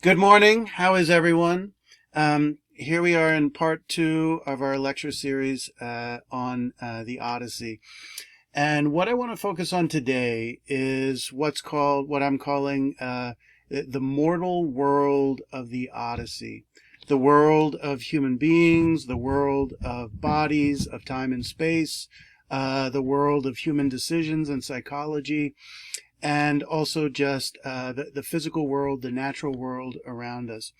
Good morning. How is everyone? Here we are in part 2 of our lecture series on the Odyssey. And what I want to focus on today is what I'm calling the mortal world of the Odyssey. The world of human beings, the world of bodies, of time and space, the world of human decisions and psychology, and also just the physical world, the natural world around us.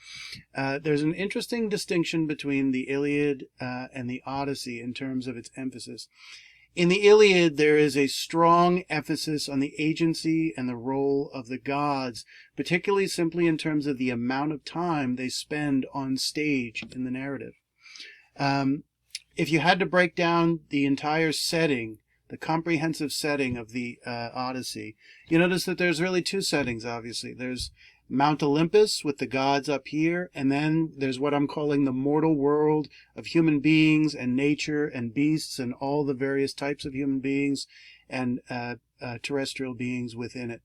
There's an interesting distinction between the Iliad and the Odyssey in terms of its emphasis. In the Iliad, there is a strong emphasis on the agency and the role of the gods, particularly simply in terms of the amount of time they spend on stage in the narrative. If you had to break down the entire setting, the comprehensive setting of the Odyssey, you notice that there's really two settings, obviously. There's Mount Olympus with the gods up here, and then there's what I'm calling the mortal world of human beings and nature and beasts and all the various types of human beings and terrestrial beings within it.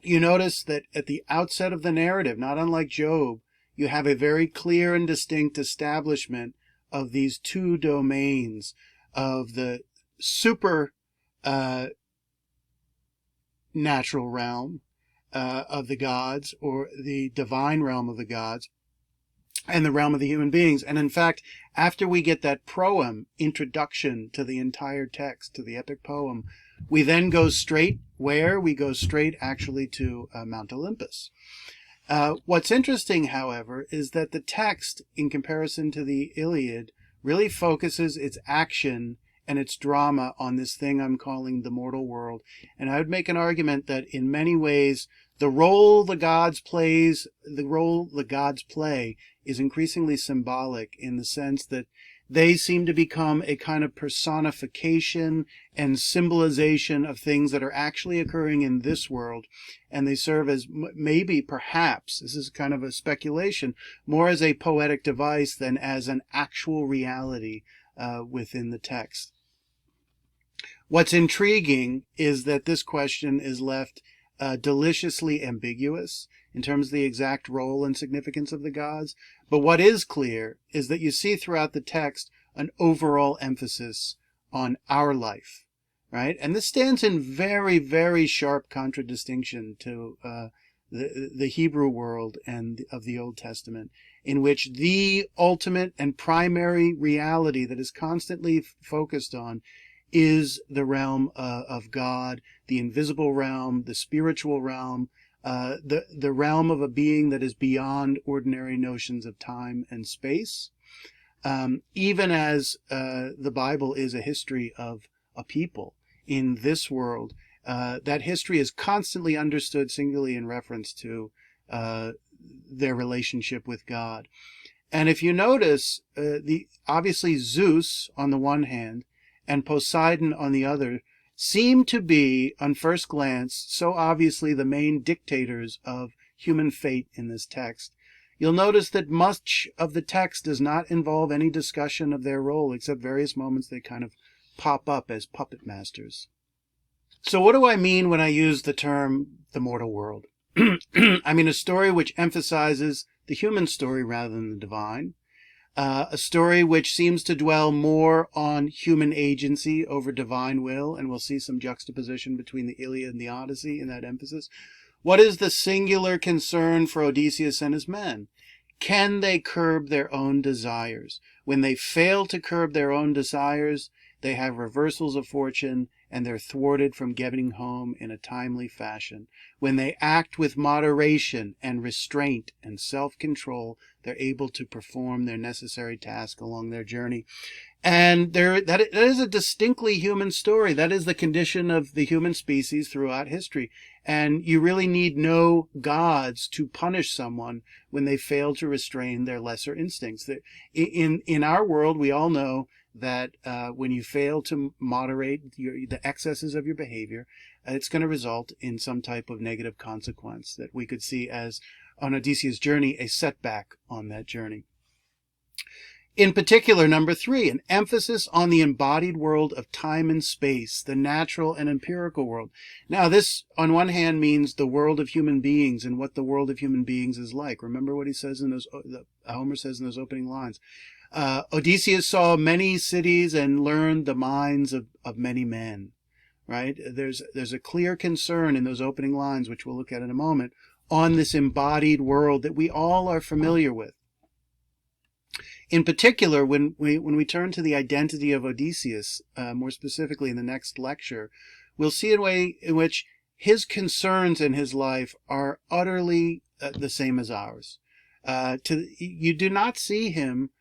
You notice that at the outset of the narrative, not unlike Job, you have a very clear and distinct establishment of these two domains of the super natural realm of the gods, or the divine realm of the gods, and the realm of the human beings. And in fact, after we get that proem, introduction to the entire text, to the epic poem, we then go straight where? We go straight actually to Mount Olympus. What's interesting, however, is that the text, in comparison to the Iliad, really focuses its action and its drama on this thing I'm calling the mortal world. And I would make an argument that in many ways, the role the gods play is increasingly symbolic, in the sense that they seem to become a kind of personification and symbolization of things that are actually occurring in this world. And they serve as perhaps, this is kind of a speculation, more as a poetic device than as an actual reality within the text. What's intriguing is that this question is left deliciously ambiguous in terms of the exact role and significance of the gods. But what is clear is that you see throughout the text an overall emphasis on our life, right? And this stands in very, very sharp contradistinction to the Hebrew world and of the Old Testament, in which the ultimate and primary reality that is constantly focused on is the realm of God, the invisible realm, the spiritual realm, the realm of a being that is beyond ordinary notions of time and space. Even as the Bible is a history of a people in this world, that history is constantly understood singularly in reference to their relationship with God. And if you notice, obviously Zeus on the one hand and Poseidon on the other seem to be, on first glance, so obviously the main dictators of human fate in this text. You'll notice that much of the text does not involve any discussion of their role, except various moments they kind of pop up as puppet masters. So what do I mean when I use the term the mortal world? I mean a story which emphasizes the human story rather than the divine. A story which seems to dwell more on human agency over divine will, and we'll see some juxtaposition between the Iliad and the Odyssey in that emphasis. What is the singular concern for Odysseus and his men? Can they curb their own desires? When they fail to curb their own desires, they have reversals of fortune, and they're thwarted from getting home in a timely fashion. When they act with moderation and restraint and self-control, they're able to perform their necessary task along their journey. And that is a distinctly human story. That is the condition of the human species throughout history. And you really need no gods to punish someone when they fail to restrain their lesser instincts. In our world, we all know that when you fail to moderate the excesses of your behavior, it's going to result in some type of negative consequence that we could see as, on Odysseus' journey, a setback on that journey. In particular, number 3, an emphasis on the embodied world of time and space, the natural and empirical world. Now, this, on one hand, means the world of human beings and what the world of human beings is like. Remember what he says in those, Homer says in those opening lines. Odysseus saw many cities and learned the minds of many men. Right? There's a clear concern in those opening lines, which we'll look at in a moment, on this embodied world that we all are familiar with. In particular, when we turn to the identity of Odysseus, more specifically in the next lecture, we'll see a way in which his concerns in his life are utterly the same as ours. You do not see him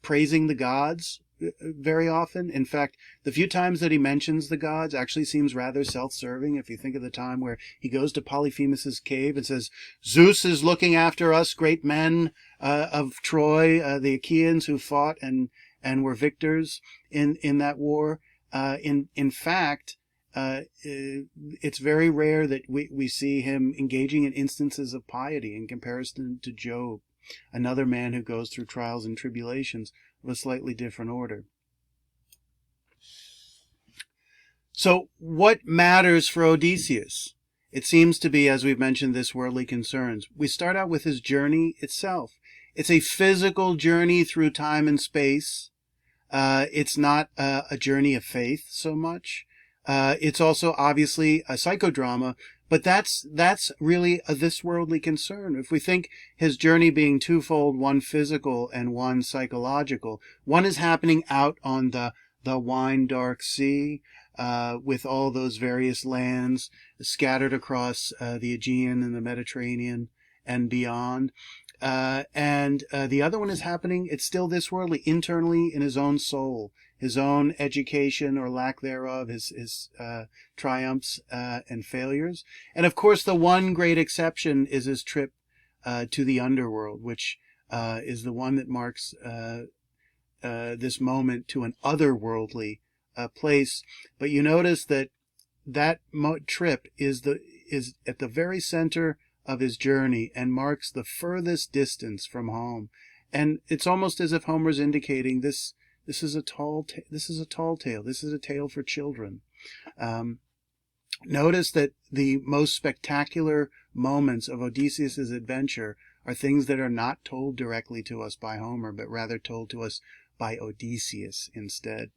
praising the gods very often. In fact, the few times that he mentions the gods actually seems rather self-serving. If you think of the time where he goes to Polyphemus's cave and says, "Zeus is looking after us, great men of Troy, the Achaeans who fought and were victors in that war." In fact, it's very rare that we see him engaging in instances of piety in comparison to Job, another man who goes through trials and tribulations of a slightly different order. So what matters for Odysseus? It seems to be, as we've mentioned, this worldly concerns. We start out with his journey itself. It's a physical journey through time and space. It's not a journey of faith so much. It's also obviously a psychodrama, but that's really a this worldly concern. If we think his journey being twofold, one physical and one psychological, one is happening out on the wine dark sea, with all those various lands scattered across the Aegean and the Mediterranean and beyond. And the other one is happening, it's still this worldly, internally in his own soul, his own education or lack thereof, his triumphs and failures. And of course, the one great exception is his trip to the underworld, which is the one that marks this moment to an otherworldly place. But you notice that trip is at the very center of his journey and marks the furthest distance from home. And it's almost as if Homer's indicating this is a tall tale. This is a tale for children. Notice that the most spectacular moments of Odysseus's adventure are things that are not told directly to us by Homer, but rather told to us by Odysseus instead.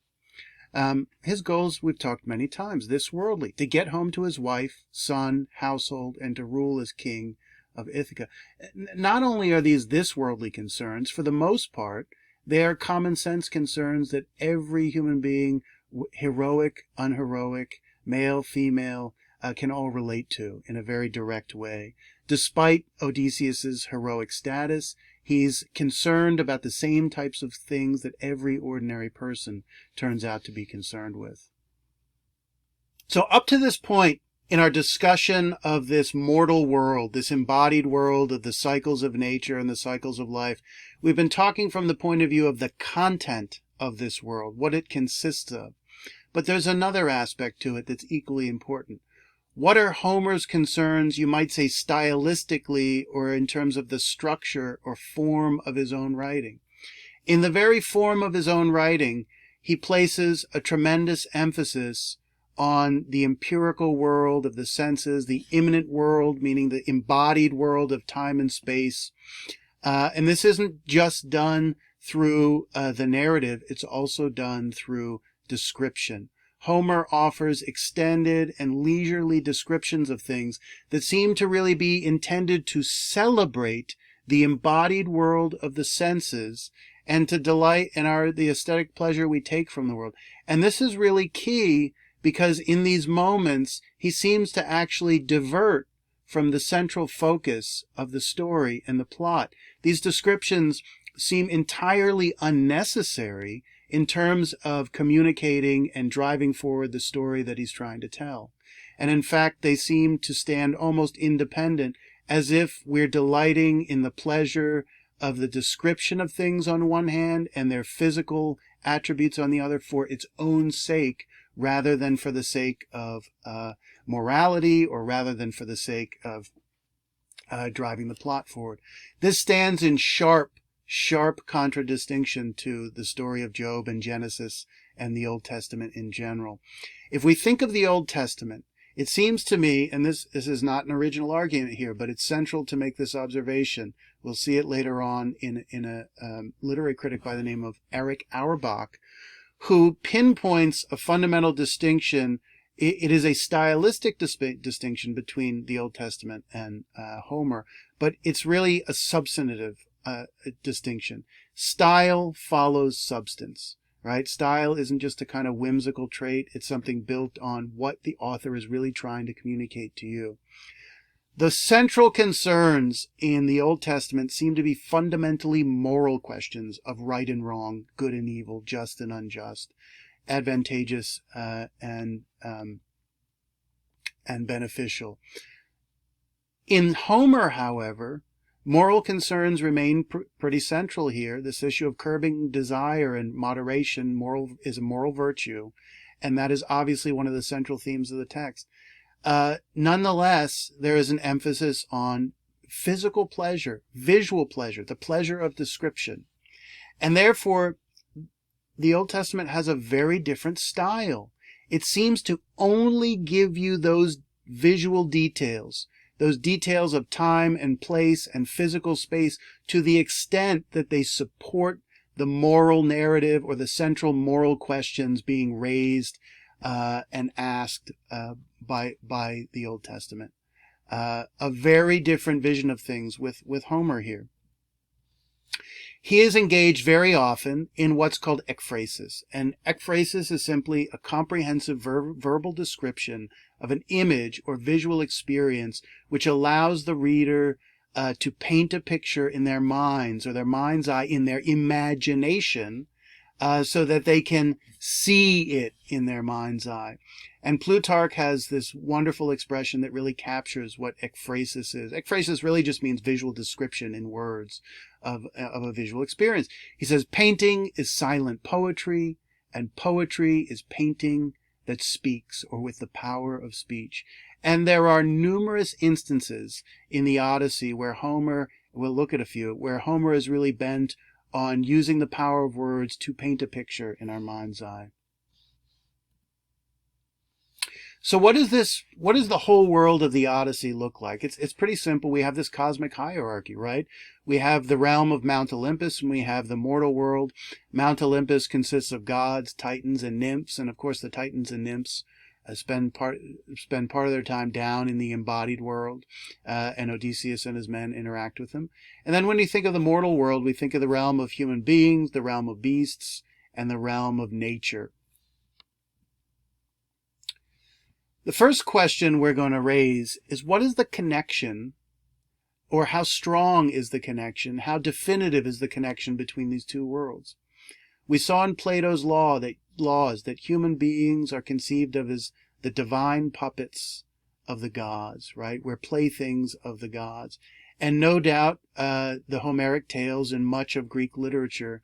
His goals, we've talked many times, this worldly, to get home to his wife, son, household, and to rule as king of Ithaca. Not only are these this worldly concerns, for the most part, they are common sense concerns that every human being, heroic, unheroic, male, female, can all relate to in a very direct way. Despite Odysseus's heroic status, he's concerned about the same types of things that every ordinary person turns out to be concerned with. So up to this point in our discussion of this mortal world, this embodied world of the cycles of nature and the cycles of life, we've been talking from the point of view of the content of this world, what it consists of. But there's another aspect to it that's equally important. What are Homer's concerns, you might say stylistically, or in terms of the structure or form of his own writing? In the very form of his own writing, he places a tremendous emphasis on the empirical world of the senses, the immanent world, meaning the embodied world of time and space. And this isn't just done through the narrative, it's also done through description. Homer offers extended and leisurely descriptions of things that seem to really be intended to celebrate the embodied world of the senses and to delight in the aesthetic pleasure we take from the world. And this is really key because in these moments, he seems to actually divert from the central focus of the story and the plot. These descriptions seem entirely unnecessary in terms of communicating and driving forward the story that he's trying to tell. And in fact, they seem to stand almost independent, as if we're delighting in the pleasure of the description of things on one hand and their physical attributes on the other for its own sake, rather than for the sake of morality, or rather than for the sake of driving the plot forward. This stands in sharp sharp contradistinction to the story of Job and Genesis and the Old Testament in general. If we think of the Old Testament, it seems to me, and this is not an original argument here, but it's central to make this observation. We'll see it later on in a literary critic by the name of Eric Auerbach, who pinpoints a fundamental distinction. It is a stylistic distinction between the Old Testament and Homer, but it's really a substantive distinction. Style follows substance, right? Style isn't just a kind of whimsical trait. It's something built on what the author is really trying to communicate to you. The central concerns in the Old Testament seem to be fundamentally moral questions of right and wrong, good and evil, just and unjust, advantageous and beneficial. In Homer, however, moral concerns remain pretty central here. This issue of curbing desire and moderation is a moral virtue, and that is obviously one of the central themes of the text. Nonetheless, there is an emphasis on physical pleasure, visual pleasure, the pleasure of description. And therefore, the Old Testament has a very different style. It seems to only give you those visual details, those details of time and place and physical space, to the extent that they support the moral narrative or the central moral questions being raised and asked by the Old Testament. A very different vision of things with Homer here. He is engaged very often in what's called ekphrasis. And ekphrasis is simply a comprehensive verbal description of an image or visual experience which allows the reader to paint a picture in their minds or their mind's eye, in their imagination, so that they can see it in their mind's eye. And Plutarch has this wonderful expression that really captures what ekphrasis is. Ekphrasis really just means visual description in words of a visual experience. He says, painting is silent poetry, and poetry is painting that speaks, or with the power of speech. And there are numerous instances in the Odyssey where Homer, we'll look at a few, where Homer is really bent on using the power of words to paint a picture in our mind's eye. So what does the whole world of the Odyssey look like? It's pretty simple. We have this cosmic hierarchy, right? We have the realm of Mount Olympus, and we have the mortal world. Mount Olympus consists of gods, titans, and nymphs, and of course the titans and nymphs spend part of their time down in the embodied world, and Odysseus and his men interact with them. And then when you think of the mortal world, we think of the realm of human beings, the realm of beasts, and the realm of nature. The first question we're going to raise is, what is the connection, or how strong is the connection, how definitive is the connection between these two worlds? We saw in Plato's laws that human beings are conceived of as the divine puppets of the gods, right? We're playthings of the gods. And no doubt the Homeric tales and much of Greek literature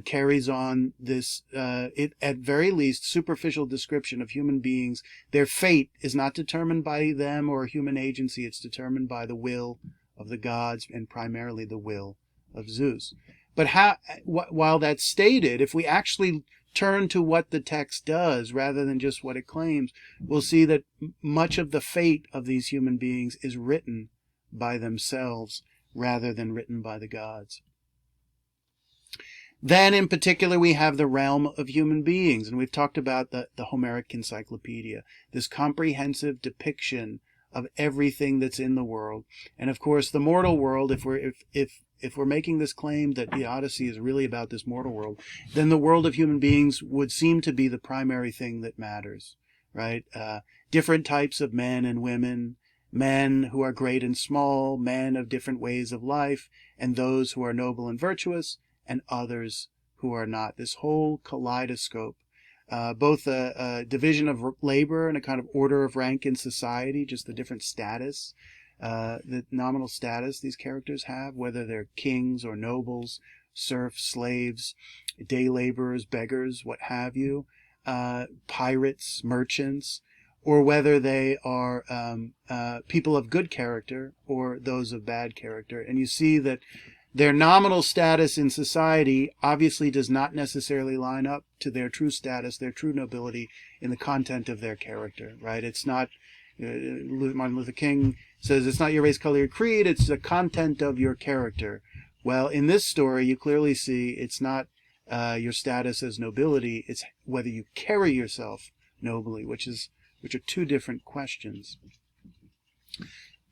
carries on this, at very least, superficial description of human beings. Their fate is not determined by them or human agency. It's determined by the will of the gods, and primarily the will of Zeus. But while that's stated, if we actually turn to what the text does rather than just what it claims, we'll see that much of the fate of these human beings is written by themselves rather than written by the gods. Then, in particular, we have the realm of human beings, and we've talked about the Homeric Encyclopedia, this comprehensive depiction of everything that's in the world. And of course, the mortal world, if we're making this claim that the Odyssey is really about this mortal world, then the world of human beings would seem to be the primary thing that matters, right? Different types of men and women, men who are great and small, men of different ways of life, and those who are noble and virtuous, and others who are not. This whole kaleidoscope, both a division of labor and a kind of order of rank in society, just the different status, the nominal status these characters have, whether they're kings or nobles, serfs, slaves, day laborers, beggars, what have you, pirates, merchants, or whether they are people of good character or those of bad character. And you see that their nominal status in society obviously does not necessarily line up to their true status, their true nobility in the content of their character, right? It's not, Martin Luther King says, it's not your race, color, or creed, it's the content of your character. Well, in this story, you clearly see it's not your status as nobility, it's whether you carry yourself nobly, which are two different questions.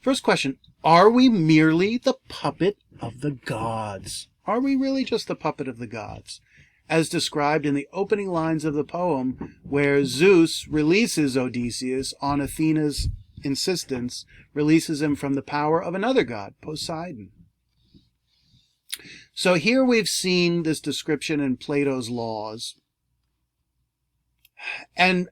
First question, are we merely the puppet of the gods? Are we really just the puppet of the gods? As described in the opening lines of the poem, where Zeus releases Odysseus on Athena's insistence, releases him from the power of another god, Poseidon. So here we've seen this description in Plato's Laws. And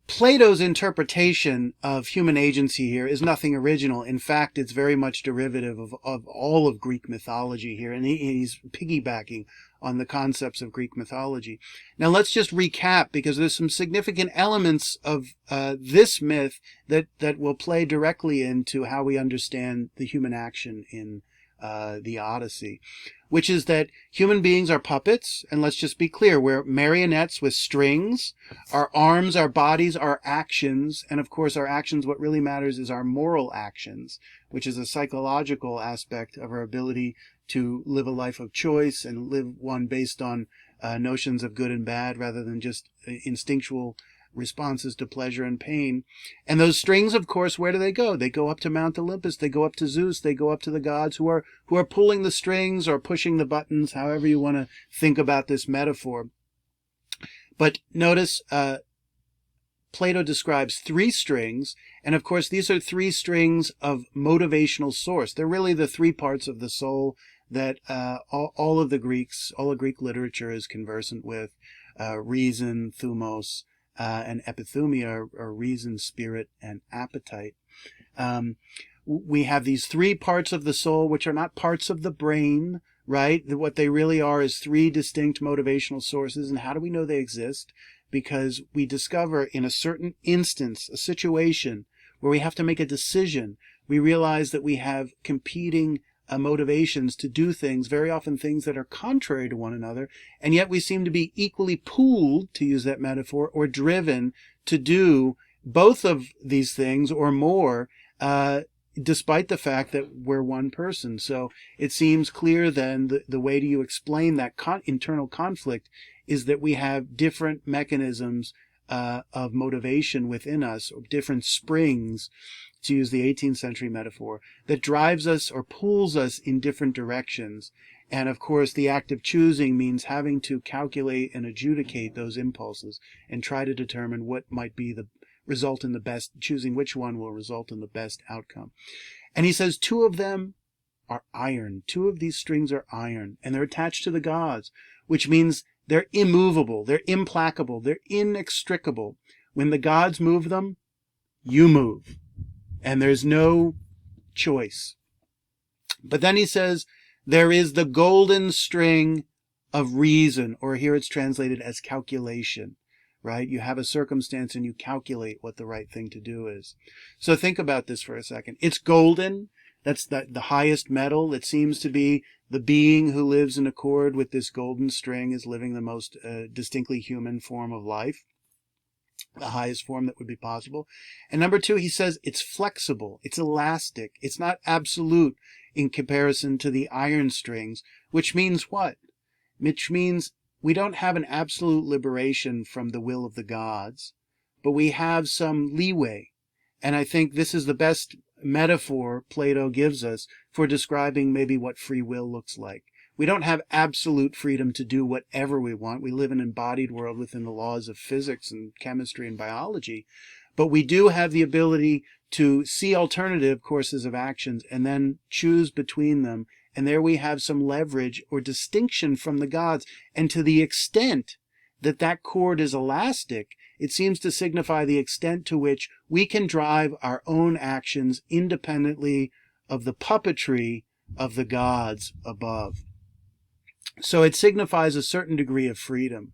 Plato's interpretation of human agency here is nothing original. In fact, it's very much derivative of all of Greek mythology here, and he's piggybacking on the concepts of Greek mythology. Now let's just recap, because there's some significant elements of this myth that will play directly into how we understand the human action in the Odyssey, which is that human beings are puppets, and let's just be clear, we're marionettes with strings. Our arms, our bodies, our actions, and of course our actions, what really matters is our moral actions, which is a psychological aspect of our ability to live a life of choice and live one based on notions of good and bad rather than just instinctual responses to pleasure and pain. And those strings, of course, where do they go? They go up to Mount Olympus, they go up to Zeus, they go up to the gods who are pulling the strings or pushing the buttons, however you want to think about this metaphor. But notice Plato describes three strings, and of course these are three strings of motivational source. They're really the three parts of the soul that all of Greek literature is conversant with: reason, thumos, and epithumia, or reason, spirit, and appetite. We have these three parts of the soul, which are not parts of the brain, right? What they really are is three distinct motivational sources. And how do we know they exist? Because we discover in a certain instance, a situation where we have to make a decision, we realize that we have competing motivations to do things, very often things that are contrary to one another, and yet we seem to be equally pulled, to use that metaphor, or driven to do both of these things or more, despite the fact that we're one person. So it seems clear then the way you explain that internal conflict is that we have different mechanisms of motivation within us, or different springs, to use the 18th century metaphor, that drives us or pulls us in different directions. And of course, the act of choosing means having to calculate and adjudicate those impulses and try to determine what might be the result in the best, choosing which one will result in the best outcome. And he says two of them are iron. Two of these strings are iron, and they're attached to the gods, which means they're immovable, they're implacable, they're inextricable. When the gods move them, you move. And there's no choice. But then he says, there is the golden string of reason, or here it's translated as calculation, right? You have a circumstance and you calculate what the right thing to do is. So think about this for a second. It's golden. That's the highest metal. It seems to be the being who lives in accord with this golden string is living the most distinctly human form of life, the highest form that would be possible. And number two, he says it's flexible, it's elastic, it's not absolute in comparison to the iron strings, which means what? Which means we don't have an absolute liberation from the will of the gods, but we have some leeway. And I think this is the best metaphor Plato gives us for describing maybe what free will looks like. We don't have absolute freedom to do whatever we want. We live in an embodied world within the laws of physics and chemistry and biology. But we do have the ability to see alternative courses of actions and then choose between them. And there we have some leverage or distinction from the gods. And to the extent that that cord is elastic, it seems to signify the extent to which we can drive our own actions independently of the puppetry of the gods above. So it signifies a certain degree of freedom.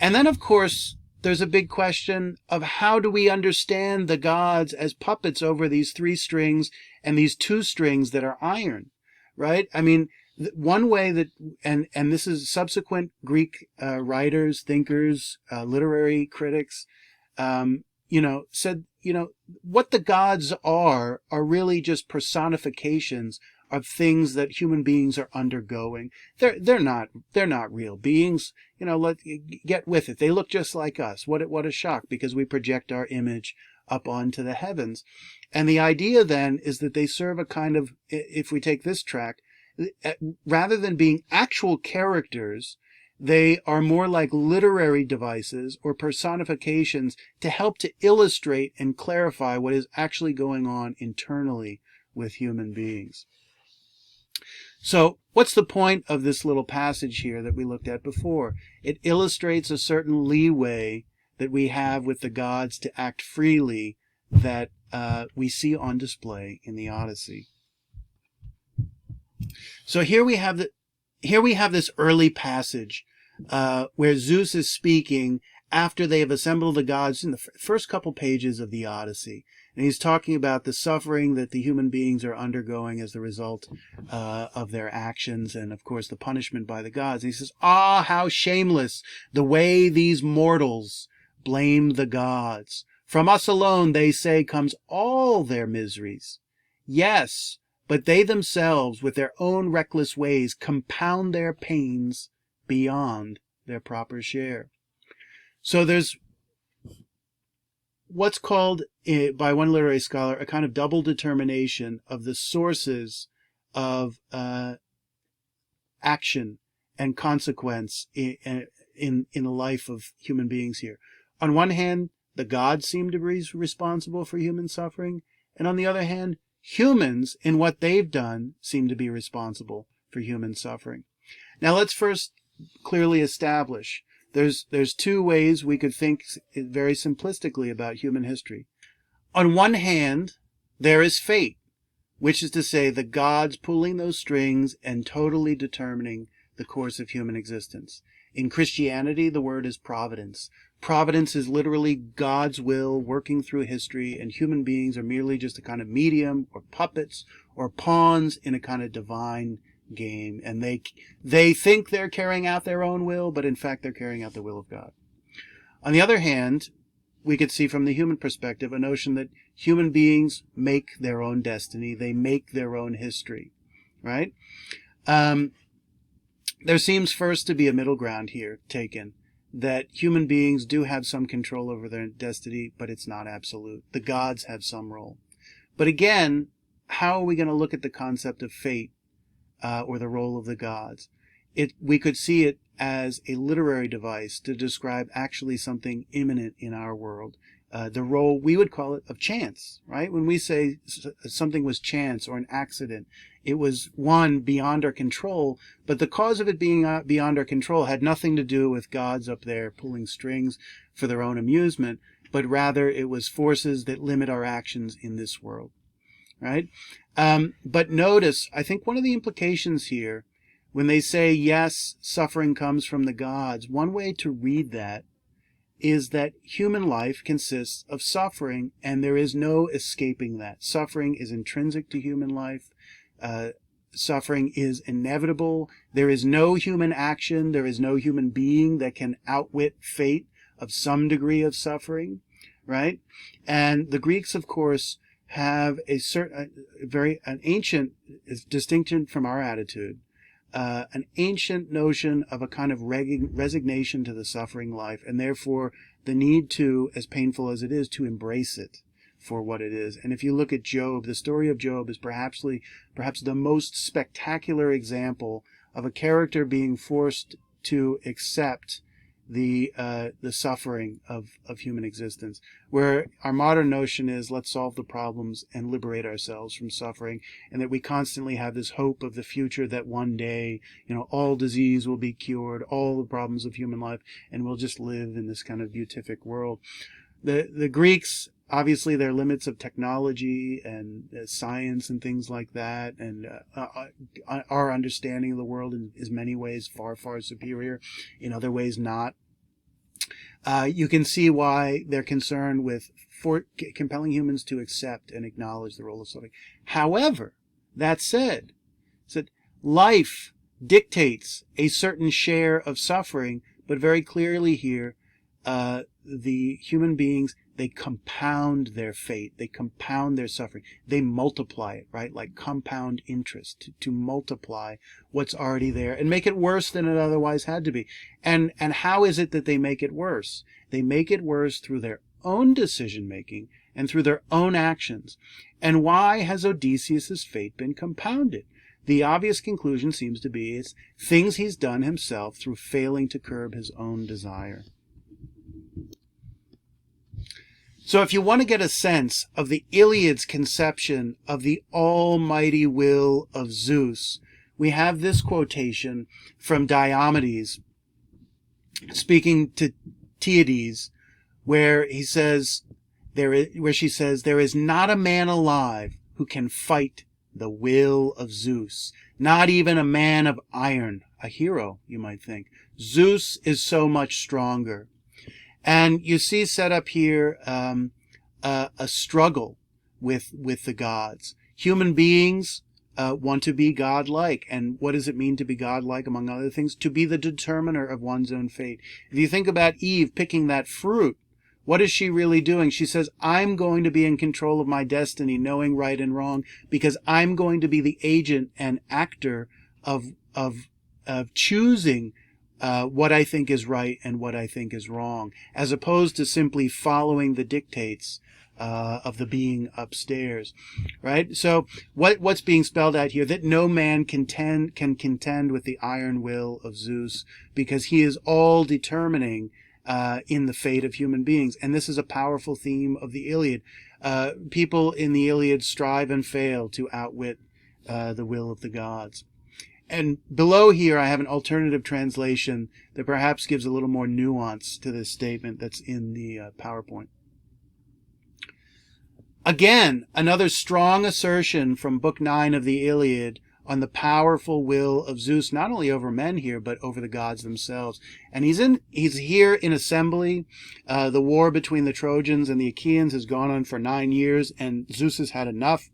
And then, of course, there's a big question of how do we understand the gods as puppets over these three strings and these two strings that are iron, right? I mean, One way that, and this is subsequent Greek writers, thinkers, literary critics, said, what the gods are really just personifications of things that human beings are undergoing. They're not real beings. Let get with it. They look just like us. What a shock, because we project our image up onto the heavens. And the idea then is that they serve a kind of, if we take this track, rather than being actual characters, they are more like literary devices or personifications to help to illustrate and clarify what is actually going on internally with human beings. So what's the point of this little passage here that we looked at before? It illustrates a certain leeway that we have with the gods to act freely that we see on display in the Odyssey. So here we have this early passage where Zeus is speaking after they have assembled the gods in the first couple pages of the Odyssey. And he's talking about the suffering that the human beings are undergoing as the result of their actions, and of course the punishment by the gods. And he says, "Ah, how shameless the way these mortals blame the gods. From us alone, they say, comes all their miseries. Yes, but they themselves, with their own reckless ways, compound their pains beyond their proper share." So there's what's called, by one literary scholar, a kind of double determination of the sources of action and consequence in the life of human beings here. On one hand, the gods seem to be responsible for human suffering, and on the other hand, humans, in what they've done, seem to be responsible for human suffering. Now let's first clearly establish there's two ways we could think very simplistically about human history. On one hand, there is fate, which is to say the gods pulling those strings and totally determining the course of human existence. In Christianity, the word is providence. Providence is literally God's will working through history, and human beings are merely just a kind of medium or puppets or pawns in a kind of divine game. And they think they're carrying out their own will, but in fact they're carrying out the will of God. On the other hand, we could see from the human perspective a notion that human beings make their own destiny. They make their own history, right? There seems first to be a middle ground here taken, that human beings do have some control over their destiny, but it's not absolute. The gods have some role. But again, how are we going to look at the concept of fate or the role of the gods? We could see it as a literary device to describe actually something imminent in our world. The role, we would call it, of chance, right? When we say something was chance or an accident, it was one beyond our control, but the cause of it being beyond our control had nothing to do with gods up there pulling strings for their own amusement, but rather it was forces that limit our actions in this world, right? But notice, I think one of the implications here, when they say, yes, suffering comes from the gods, one way to read that is that human life consists of suffering, and there is no escaping that. Suffering is intrinsic to human life. Suffering is inevitable. There is no human action, there is no human being that can outwit fate of some degree of suffering, right? And the Greeks, of course, have an ancient distinction from our attitude, an ancient notion of a kind of resignation to the suffering life, and therefore the need to, as painful as it is, to embrace it for what it is. And if you look at Job, the story of Job is perhaps the most spectacular example of a character being forced to accept the suffering of human existence, where our modern notion is, let's solve the problems and liberate ourselves from suffering, and that we constantly have this hope of the future that one day, all disease will be cured, all the problems of human life, and we'll just live in this kind of beatific world. The Greeks, obviously, their limits of technology and science and things like that, and our understanding of the world is many ways far, far superior, in other ways not. You can see why they're concerned with compelling humans to accept and acknowledge the role of suffering. However, that said, Life dictates a certain share of suffering, but very clearly here, the human beings, they compound their fate, they compound their suffering, they multiply it, right? Like compound interest, to multiply what's already there and make it worse than it otherwise had to be. And how is it that they make it worse? They make it worse through their own decision making and through their own actions. And why has Odysseus' fate been compounded? The obvious conclusion seems to be it's things he's done himself through failing to curb his own desire. So if you want to get a sense of the Iliad's conception of the almighty will of Zeus, we have this quotation from Diomedes speaking to Teides, where she says, there is not a man alive who can fight the will of Zeus, not even a man of iron, a hero, you might think. Zeus is so much stronger. And you see set up here a struggle with the gods. Human beings want to be godlike. And what does it mean to be godlike, among other things? To be the determiner of one's own fate. If you think about Eve picking that fruit, what is she really doing? She says, I'm going to be in control of my destiny, knowing right and wrong, because I'm going to be the agent and actor of choosing what I think is right and what I think is wrong, as opposed to simply following the dictates of the being upstairs, right? So what's being spelled out here? That no man can contend with the iron will of Zeus, because he is all determining in the fate of human beings. And this is a powerful theme of the Iliad. People in the Iliad strive and fail to outwit the will of the gods. And below here, I have an alternative translation that perhaps gives a little more nuance to this statement that's in the PowerPoint. Again, another strong assertion from Book 9 of the Iliad on the powerful will of Zeus, not only over men here, but over the gods themselves. And he's here in assembly. The war between the Trojans and the Achaeans has gone on for 9 years, and Zeus has had enough.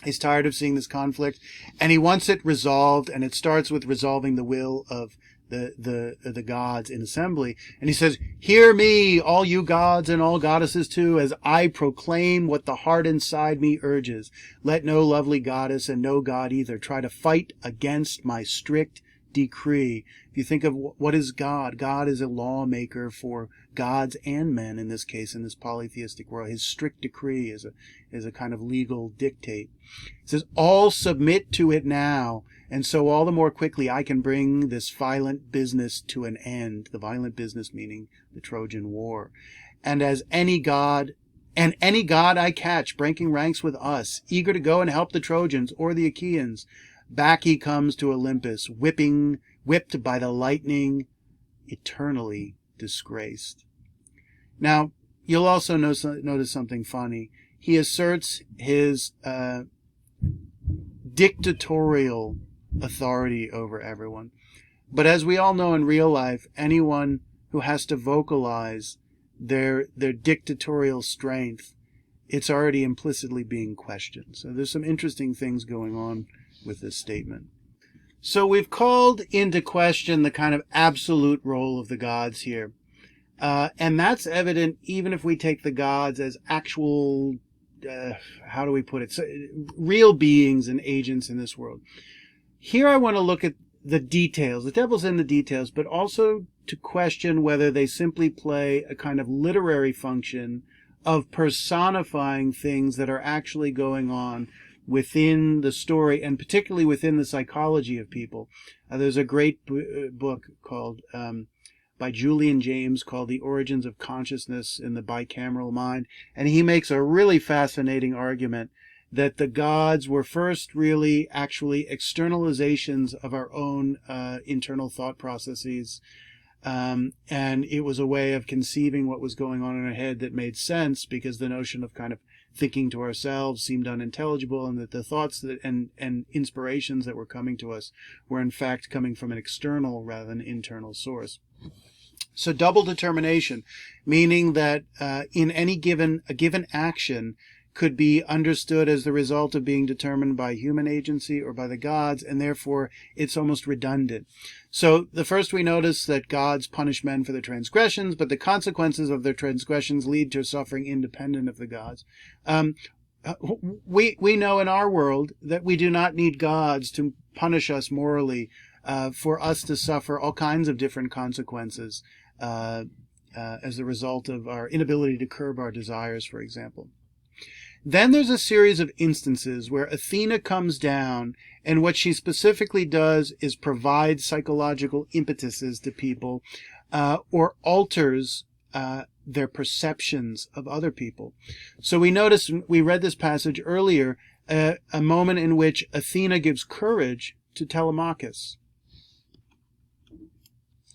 He's tired of seeing this conflict, and he wants it resolved, and it starts with resolving the will of the gods in assembly. And he says, "Hear me, all you gods and all goddesses too, as I proclaim what the heart inside me urges. Let no lovely goddess and no god either try to fight against my strict decree." If you think of what is God, God is a lawmaker for gods and men, in this case, in this polytheistic world. His strict decree is a kind of legal dictate. It says, "All submit to it now, and so all the more quickly I can bring this violent business to an end." The violent business meaning the Trojan War. "And as any god I catch breaking ranks with us, eager to go and help the Trojans or the Achaeans, back he comes to Olympus, whipped by the lightning, eternally disgraced." Now, you'll also notice something funny. He asserts his dictatorial authority over everyone. But as we all know in real life, anyone who has to vocalize their dictatorial strength, it's already implicitly being questioned. So there's some interesting things going on with this statement. So we've called into question the kind of absolute role of the gods here. And that's evident even if we take the gods as actual, how do we put it, so, real beings and agents in this world. Here I want to look at the details. The devil's in the details, but also to question whether they simply play a kind of literary function of personifying things that are actually going on within the story, and particularly within the psychology of people. There's a great book called by Julian James called The Origins of Consciousness in the Bicameral Mind, and he makes a really fascinating argument that the gods were first really actually externalizations of our own internal thought processes, and it was a way of conceiving what was going on in our head that made sense, because the notion of kind of thinking to ourselves seemed unintelligible, and that the thoughts that and inspirations that were coming to us were in fact coming from an external rather than internal source. So double determination, meaning that in any given action, could be understood as the result of being determined by human agency or by the gods, and therefore it's almost redundant. So the first we notice that gods punish men for their transgressions, but the consequences of their transgressions lead to suffering independent of the gods. We know in our world that we do not need gods to punish us morally, for us to suffer all kinds of different consequences as a result of our inability to curb our desires, for example. Then there's a series of instances where Athena comes down, and what she specifically does is provide psychological impetuses to people, or alters their perceptions of other people. So we noticed, we read this passage earlier, a moment in which Athena gives courage to Telemachus.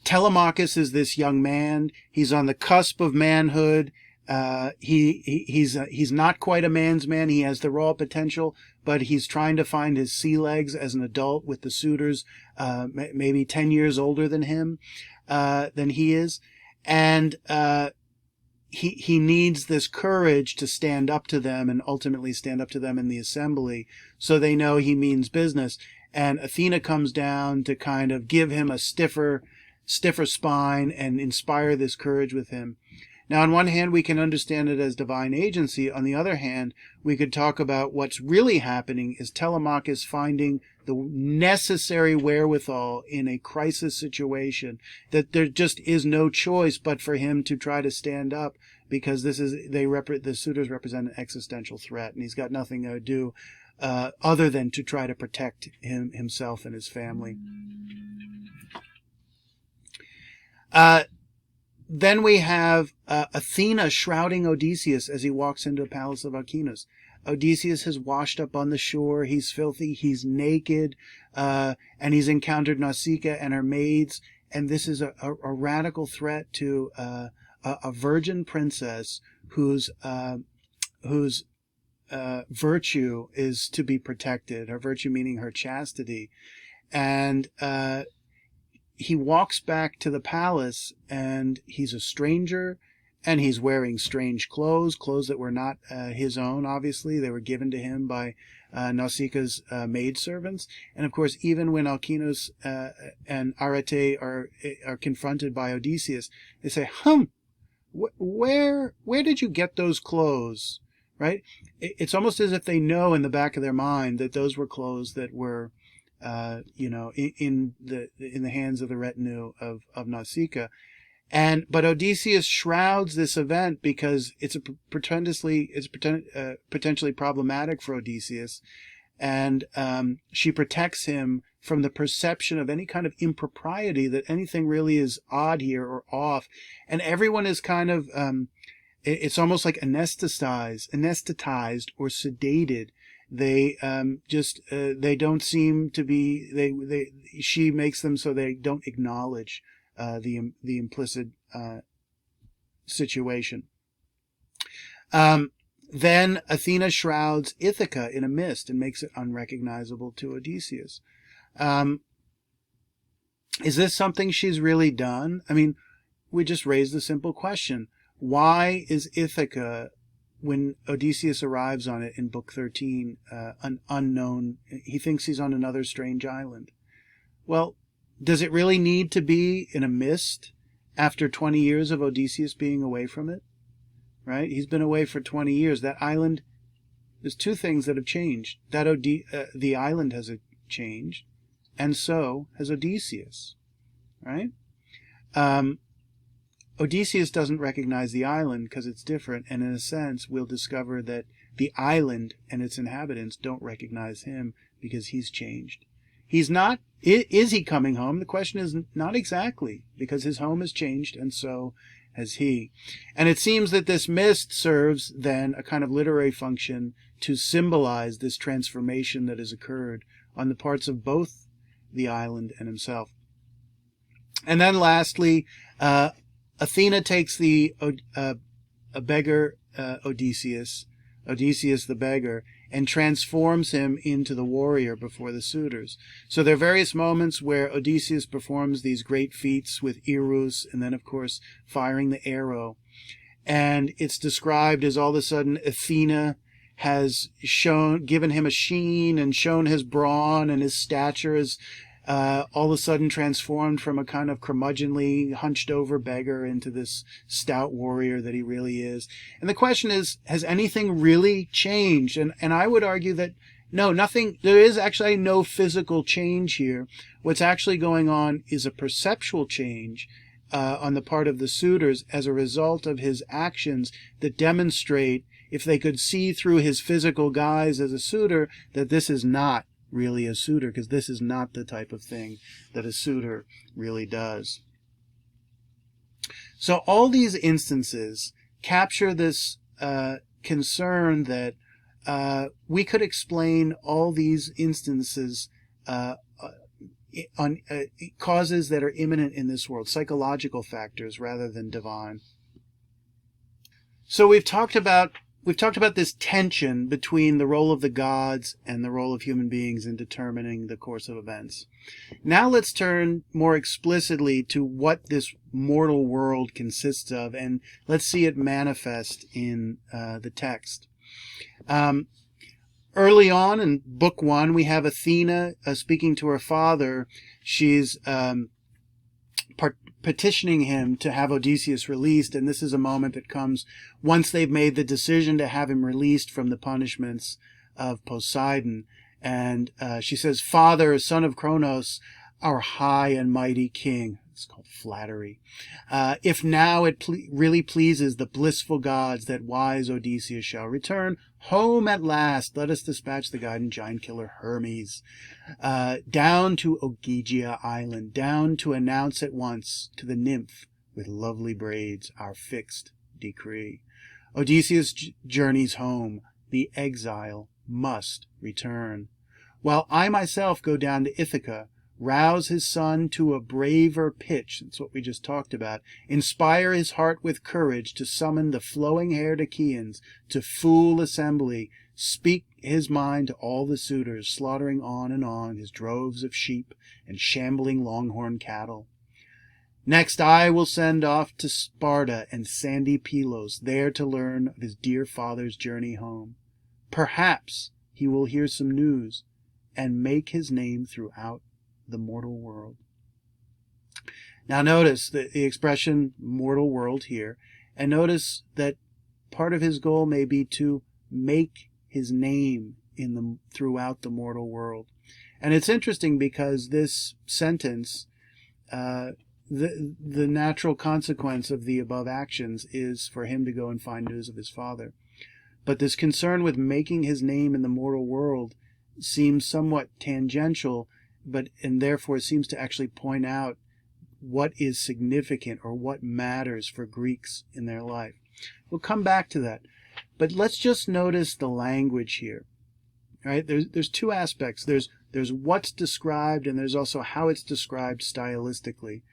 Telemachus is this young man. He's on the cusp of manhood. He's not quite a man's man. He has the raw potential, but he's trying to find his sea legs as an adult with the suitors, maybe 10 years older than he is. And, he needs this courage to stand up to them and ultimately stand up to them in the assembly, so they know he means business. And Athena comes down to kind of give him a stiffer spine and inspire this courage with him. Now, on one hand, we can understand it as divine agency. On the other hand, we could talk about what's really happening is Telemachus finding the necessary wherewithal in a crisis situation, that there just is no choice but for him to try to stand up, because the suitors represent an existential threat, and he's got nothing to do other than to try to protect himself and his family. Then we have Athena shrouding Odysseus as he walks into the palace of Alcinous. Odysseus has washed up on the shore. He's filthy. He's naked. And he's encountered Nausicaa and her maids. And this is a radical threat to a virgin princess whose virtue is to be protected. Her virtue meaning her chastity. And he walks back to the palace, and he's a stranger, and he's wearing strange clothes that were not his own, obviously. They were given to him by Nausicaa's maidservants. And of course, even when Alcinous and Arete are confronted by Odysseus, they say, where did you get those clothes? Right? It's almost as if they know in the back of their mind that those were clothes that were in the hands of the retinue of Nausicaa. But Odysseus shrouds this event because it's potentially problematic for Odysseus, and she protects him from the perception of any kind of impropriety, that anything really is odd here or off. And everyone is kind of, it's almost like anesthetized or sedated. They they don't seem to be, she makes them so they don't acknowledge the implicit situation. Then Athena shrouds Ithaca in a mist and makes it unrecognizable to Odysseus. Is this something she's really done? I mean, we just raised the simple question. Why is Ithaca, when Odysseus arrives on it in Book 13, an unknown, he thinks he's on another strange island? Well, does it really need to be in a mist after 20 years of Odysseus being away from it? Right? He's been away for 20 years. That island, there's two things that have changed. The island has changed, and so has Odysseus. Right? Odysseus doesn't recognize the island because it's different, and in a sense, we'll discover that the island and its inhabitants don't recognize him because he's changed. He's not, is he coming home? The question is not exactly, because his home has changed, and so has he. And it seems that this mist serves then a kind of literary function to symbolize this transformation that has occurred on the parts of both the island and himself. And then lastly, Athena takes the beggar Odysseus the beggar, and transforms him into the warrior before the suitors. So there are various moments where Odysseus performs these great feats with Eros, and then of course firing the arrow. And it's described as all of a sudden Athena has given him a sheen and shown his brawn, and his stature is all of a sudden transformed from a kind of curmudgeonly, hunched-over beggar into this stout warrior that he really is. And the question is, has anything really changed? And I would argue that no, nothing. There is actually no physical change here. What's actually going on is a perceptual change on the part of the suitors as a result of his actions that demonstrate, if they could see through his physical guise as a suitor, that this is not really a suitor, because this is not the type of thing that a suitor really does. So all these instances capture this concern that we could explain all these instances on causes that are immanent in this world, psychological factors rather than divine. So we've talked about this tension between the role of the gods and the role of human beings in determining the course of events. Now let's turn more explicitly to what this mortal world consists of, and let's see it manifest in the text. Early on in Book 1, we have Athena speaking to her father. She's petitioning him to have Odysseus released, and this is a moment that comes once they've made the decision to have him released from the punishments of Poseidon. And she says, "Father, son of Kronos, our high and mighty king." It's called flattery. "If now it really pleases the blissful gods that wise Odysseus shall return home at last, let us dispatch the guiding giant killer Hermes down to Ogygia Island, down to announce at once to the nymph with lovely braids our fixed decree. Odysseus journeys home, the exile must return, while I myself go down to Ithaca, rouse his son to a braver pitch," that's what we just talked about, "inspire his heart with courage to summon the flowing-haired Achaeans to full assembly, speak his mind to all the suitors, slaughtering on and on his droves of sheep and shambling longhorn cattle. Next I will send off to Sparta and sandy Pylos, there to learn of his dear father's journey home. Perhaps he will hear some news and make his name throughout the mortal world." Now notice the expression mortal world here, and notice that part of his goal may be to make his name throughout the mortal world. And it's interesting because this sentence, the natural consequence of the above actions is for him to go and find news of his father. But this concern with making his name in the mortal world seems somewhat tangential, and therefore seems to actually point out what is significant or what matters for Greeks in their life. We'll come back to that. But let's just notice the language here. Right? There's two aspects. There's what's described, and there's also how it's described stylistically.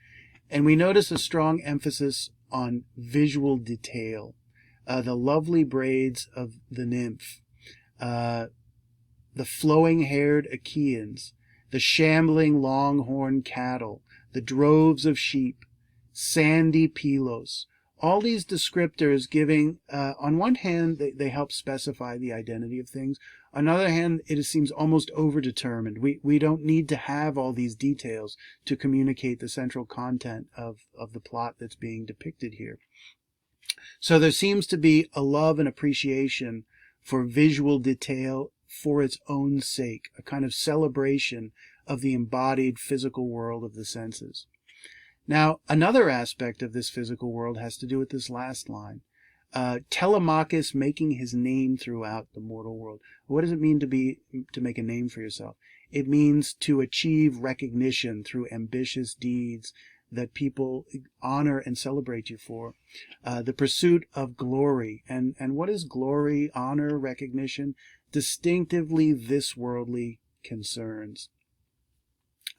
And we notice a strong emphasis on visual detail. The lovely braids of the nymph, the flowing-haired Achaeans, the shambling longhorn cattle, the droves of sheep, sandy Pylos. All these descriptors giving, on one hand, they help specify the identity of things. On the other hand, it seems almost overdetermined. We don't need to have all these details to communicate the central content of the plot that's being depicted here. So there seems to be a love and appreciation for visual detail for its own sake, a kind of celebration of the embodied physical world of the senses. Now, another aspect of this physical world has to do with this last line. Telemachus making his name throughout the mortal world. What does it mean to make a name for yourself? It means to achieve recognition through ambitious deeds that people honor and celebrate you for. The pursuit of glory. And what is glory, honor, recognition? Distinctively this worldly concerns.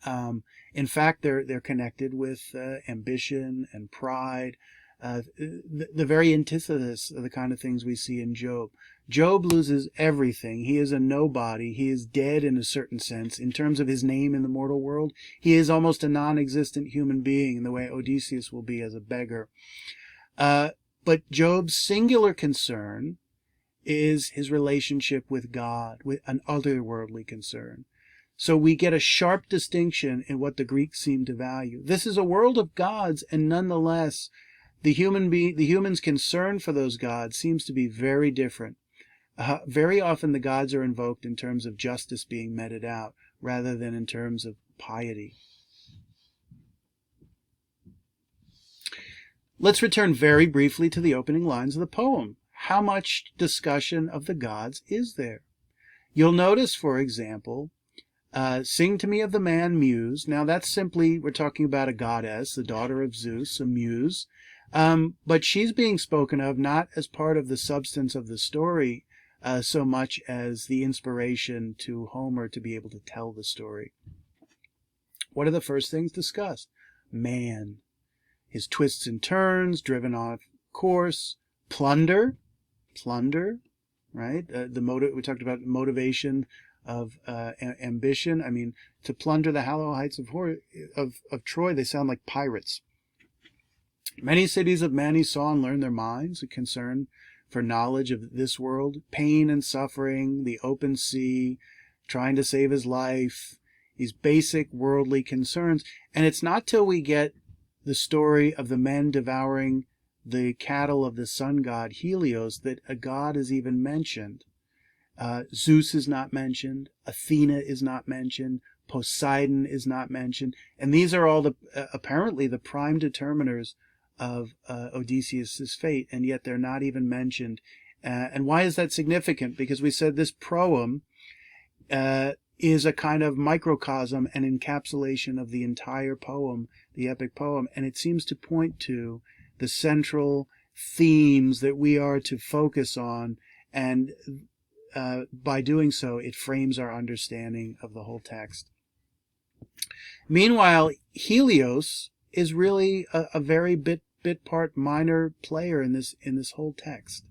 In fact, they're connected with ambition and pride, the very antithesis of the kind of things we see in Job. Job loses everything. He is a nobody. He is dead in a certain sense. In terms of his name in the mortal world, he is almost a non-existent human being in the way Odysseus will be as a beggar. But Job's singular concern is his relationship with God, with an otherworldly concern. So we get a sharp distinction in what the Greeks seem to value. This is a world of gods, and nonetheless, the human's concern for those gods seems to be very different. Very often the gods are invoked in terms of justice being meted out, rather than in terms of piety. Let's return very briefly to the opening lines of the poem. How much discussion of the gods is there? You'll notice, for example, sing to me of the man Muse. Now that's simply, we're talking about a goddess, the daughter of Zeus, a muse. But she's being spoken of not as part of the substance of the story, so much as the inspiration to Homer to be able to tell the story. What are the first things discussed? Man, his twists and turns, driven off course, plunder, right? We talked about motivation of ambition. I mean, to plunder the hallowed heights of Troy, they sound like pirates. Many cities of men he saw and learned their minds, a concern for knowledge of this world, pain and suffering, the open sea, trying to save his life, these basic worldly concerns. And it's not till we get the story of the men devouring the cattle of the sun god Helios that a god is even mentioned. Zeus is not mentioned, Athena is not mentioned, Poseidon is not mentioned, and these are all apparently the prime determiners of Odysseus' fate, and yet they're not even mentioned. And why is that significant? Because we said this proem is a kind of microcosm and encapsulation of the entire poem, the epic poem, and it seems to point to the central themes that we are to focus on, and by doing so, it frames our understanding of the whole text. Meanwhile, Helios is really a very bit part minor player in this whole text,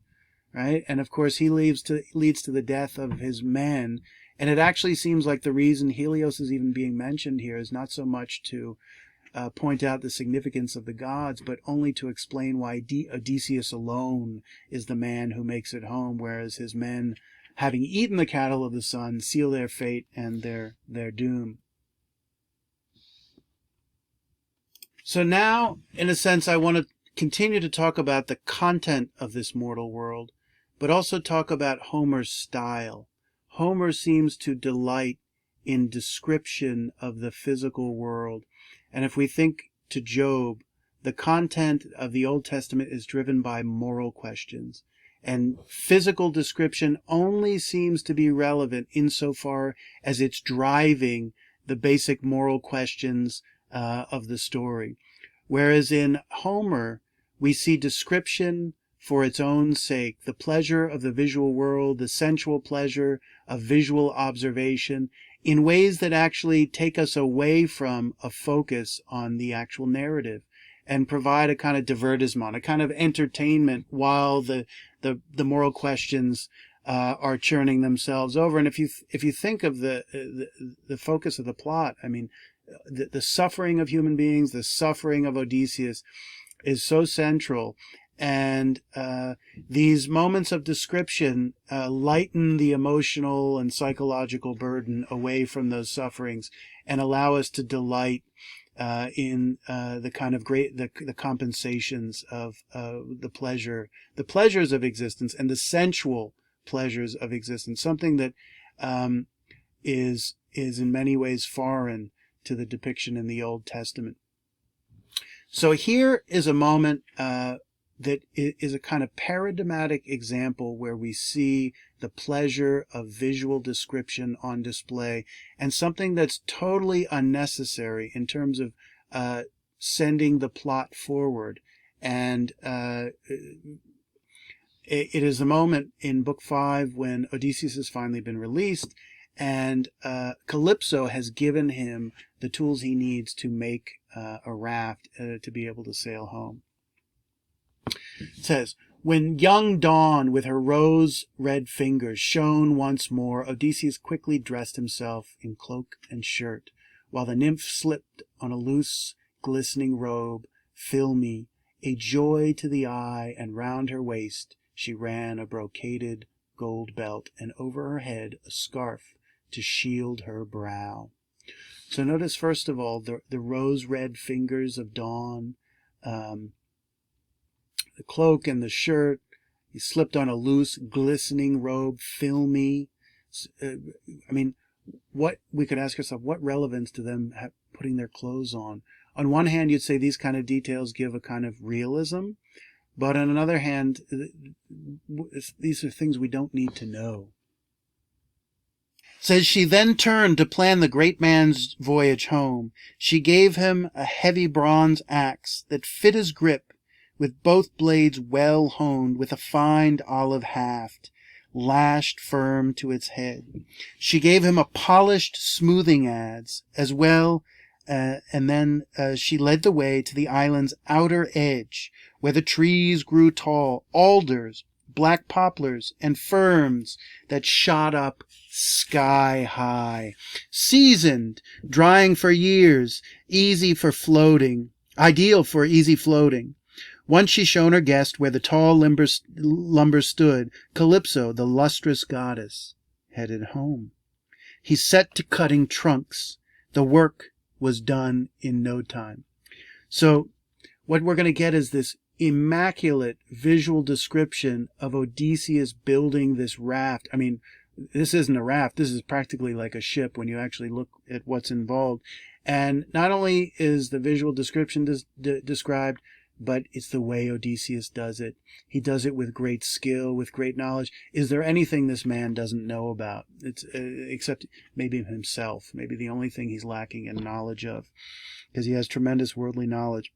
right? And of course, he leads to the death of his men. And it actually seems like the reason Helios is even being mentioned here is not so much to point out the significance of the gods, but only to explain why Odysseus alone is the man who makes it home, whereas his men, having eaten the cattle of the sun, seal their fate and their doom. So now, in a sense, I want to continue to talk about the content of this mortal world, but also talk about Homer's style. Homer seems to delight in description of the physical world. And if we think to Job, the content of the Old Testament is driven by moral questions. And physical description only seems to be relevant insofar as it's driving the basic moral questions of the story. Whereas in Homer, we see description for its own sake, the pleasure of the visual world, the sensual pleasure of visual observation, in ways that actually take us away from a focus on the actual narrative and provide a kind of divertissement, a kind of entertainment while the moral questions are churning themselves over. And if you think of the focus of the plot, I mean, the suffering of human beings, the suffering of Odysseus is so central. And these moments of description lighten the emotional and psychological burden away from those sufferings and allow us to delight in the kind of the compensations of the pleasures of existence and the sensual pleasures of existence, something that is in many ways foreign to the depiction in the Old Testament. So here is a moment that is a kind of paradigmatic example where we see the pleasure of visual description on display, and something that's totally unnecessary in terms of sending the plot forward. And it is a moment in Book 5 when Odysseus has finally been released, and Calypso has given him the tools he needs to make a raft to be able to sail home. It says, when young Dawn with her rose-red fingers shone once more, Odysseus quickly dressed himself in cloak and shirt, while the nymph slipped on a loose, glistening robe, filmy, a joy to the eye, and round her waist she ran a brocaded gold belt, and over her head a scarf to shield her brow. So notice, first of all, the rose-red fingers of dawn, the cloak and the shirt. He slipped on a loose, glistening robe, filmy. I mean, what we could ask ourselves, what relevance to them putting their clothes on? On one hand, you'd say these kind of details give a kind of realism, but on another hand, these are things we don't need to know. Says she then turned to plan the great man's voyage home. She gave him a heavy bronze axe that fit his grip, with both blades well honed, with a fine olive haft, lashed firm to its head. She gave him a polished smoothing adze as well, and then she led the way to the island's outer edge, where the trees grew tall, alders, black poplars, and ferns that shot up sky high, seasoned, drying for years, ideal for easy floating. Once she shown her guest where the tall lumber stood, Calypso, the lustrous goddess, headed home. He set to cutting trunks. The work was done in no time. So what we're going to get is this immaculate visual description of Odysseus building this raft. I mean, this isn't a raft. This is practically like a ship when you actually look at what's involved. And not only is the visual description described, but it's the way Odysseus does it. He does it with great skill, with great knowledge. Is there anything this man doesn't know about? It's except maybe himself. Maybe the only thing he's lacking in knowledge of, because he has tremendous worldly knowledge.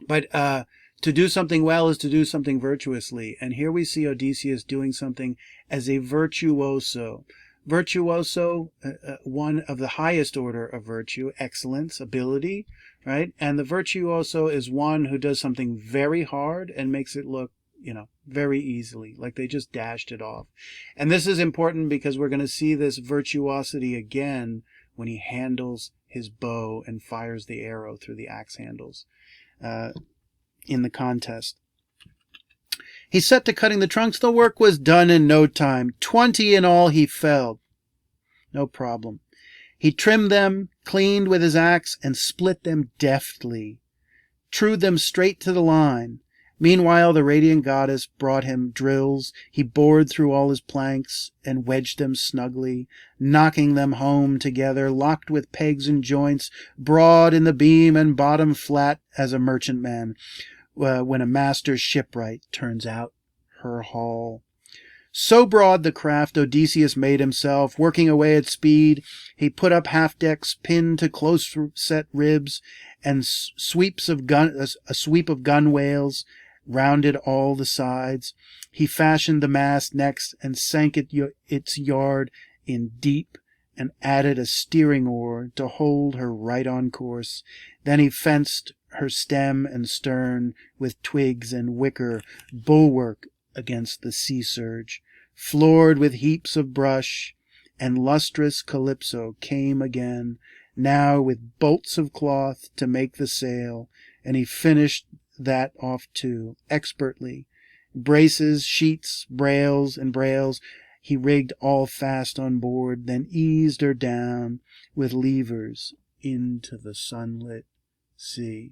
But to do something well is to do something virtuously. And here we see Odysseus doing something as a virtuoso. Virtuoso, one of the highest order of virtue, excellence, ability, right? And the virtuoso is one who does something very hard and makes it look, very easily, like they just dashed it off. And this is important because we're going to see this virtuosity again when he handles his bow and fires the arrow through the axe handles in the contest. He set to cutting the trunks. The work was done in no time. 20 in all he felled. No problem. He trimmed them, cleaned with his axe, and split them deftly. Trued them straight to the line. Meanwhile, the radiant goddess brought him drills. He bored through all his planks and wedged them snugly, knocking them home together, locked with pegs and joints, broad in the beam and bottom flat as a merchantman, when a master's shipwright turns out her hull. So broad the craft Odysseus made himself, working away at speed. He put up half-decks pinned to close-set ribs, and a sweep of gunwales rounded all the sides. He fashioned the mast next, and sank its yard in deep, and added a steering oar to hold her right on course. Then he fenced her stem and stern with twigs and wicker, bulwark against the sea surge. Floored with heaps of brush, and lustrous Calypso came again, now with bolts of cloth to make the sail, and he finished that off too, expertly. Braces, sheets, brails, he rigged all fast on board, then eased her down with levers into the sunlit sea.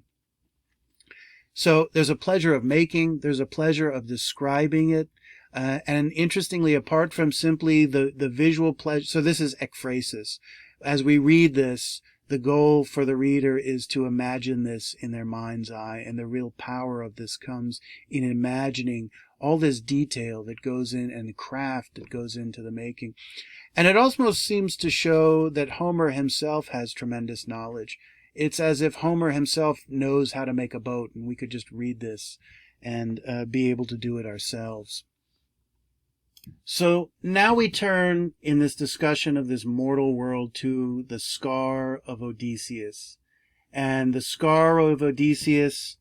So there's a pleasure of making, there's a pleasure of describing it, and interestingly, apart from simply the visual pleasure, so this is ekphrasis. As we read this, the goal for the reader is to imagine this in their mind's eye, and the real power of this comes in imagining all this detail that goes in and the craft that goes into the making. And it almost seems to show that Homer himself has tremendous knowledge. It's as if Homer himself knows how to make a boat, and we could just read this and be able to do it ourselves. So now we turn in this discussion of this mortal world to the scar of Odysseus. And the scar of Odysseus,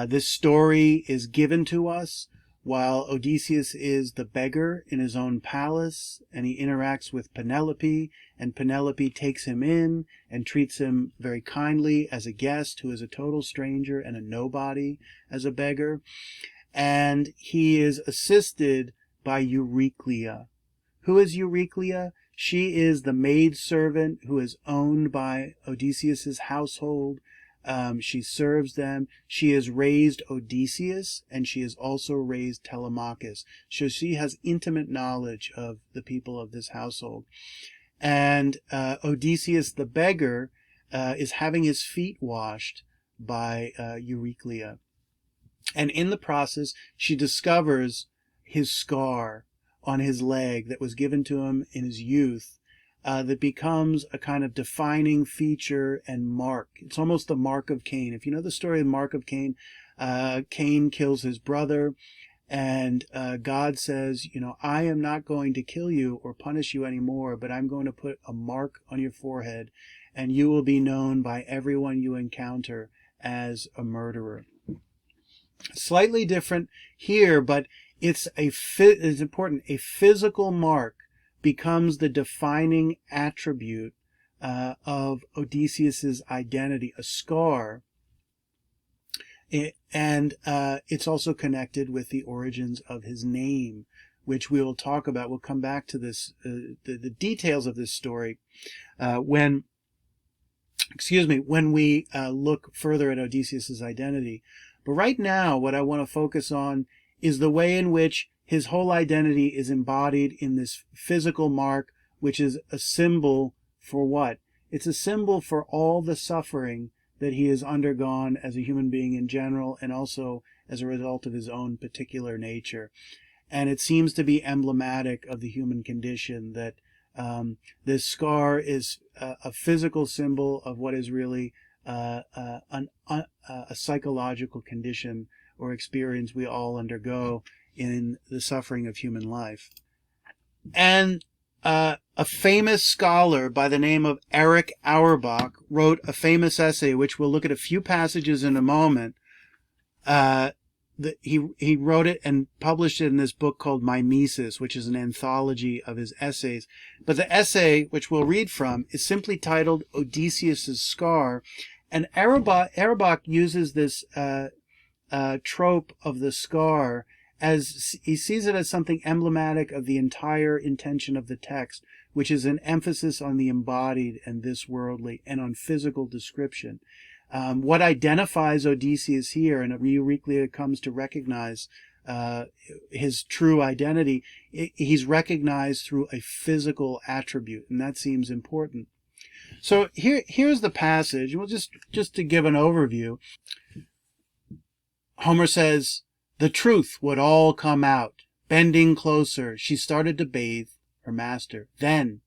this story is given to us while Odysseus is the beggar in his own palace, and he interacts with Penelope, and Penelope takes him in and treats him very kindly as a guest who is a total stranger and a nobody as a beggar. And he is assisted by Euryclea. Who is Euryclea? She is the maidservant who is owned by Odysseus's household. She serves them. She has raised Odysseus, and she has also raised Telemachus. So she has intimate knowledge of the people of this household. And Odysseus the beggar is having his feet washed by Euryclea. And in the process, she discovers his scar on his leg that was given to him in his youth, that becomes a kind of defining feature and mark. It's almost the mark of Cain. If you know the story of the mark of Cain, Cain kills his brother, and God says, I am not going to kill you or punish you anymore, but I'm going to put a mark on your forehead, and you will be known by everyone you encounter as a murderer. Slightly different here, but it's important. A physical mark becomes the defining attribute of Odysseus's identity, a scar. And it's also connected with the origins of his name, which we will talk about. We'll come back to this, the details of this story when we look further at Odysseus's identity. But right now, what I want to focus on is the way in which his whole identity is embodied in this physical mark, which is a symbol for what? It's a symbol for all the suffering that he has undergone as a human being in general, and also as a result of his own particular nature. And it seems to be emblematic of the human condition that this scar is a physical symbol of what is really a psychological condition or experience we all undergo in the suffering of human life. And a famous scholar by the name of Erich Auerbach wrote a famous essay, which we'll look at a few passages in a moment. He wrote it and published it in this book called Mimesis, which is an anthology of his essays. But the essay, which we'll read from, is simply titled Odysseus's Scar. And Auerbach uses this trope of the scar as he sees it as something emblematic of the entire intention of the text, which is an emphasis on the embodied and this worldly and on physical description. What identifies Odysseus here, and Euryclea comes to recognize his true identity, he's recognized through a physical attribute, and that seems important. So here's the passage. We'll just to give an overview. Homer says, "The truth would all come out. Bending closer, she started to bathe her master. Then,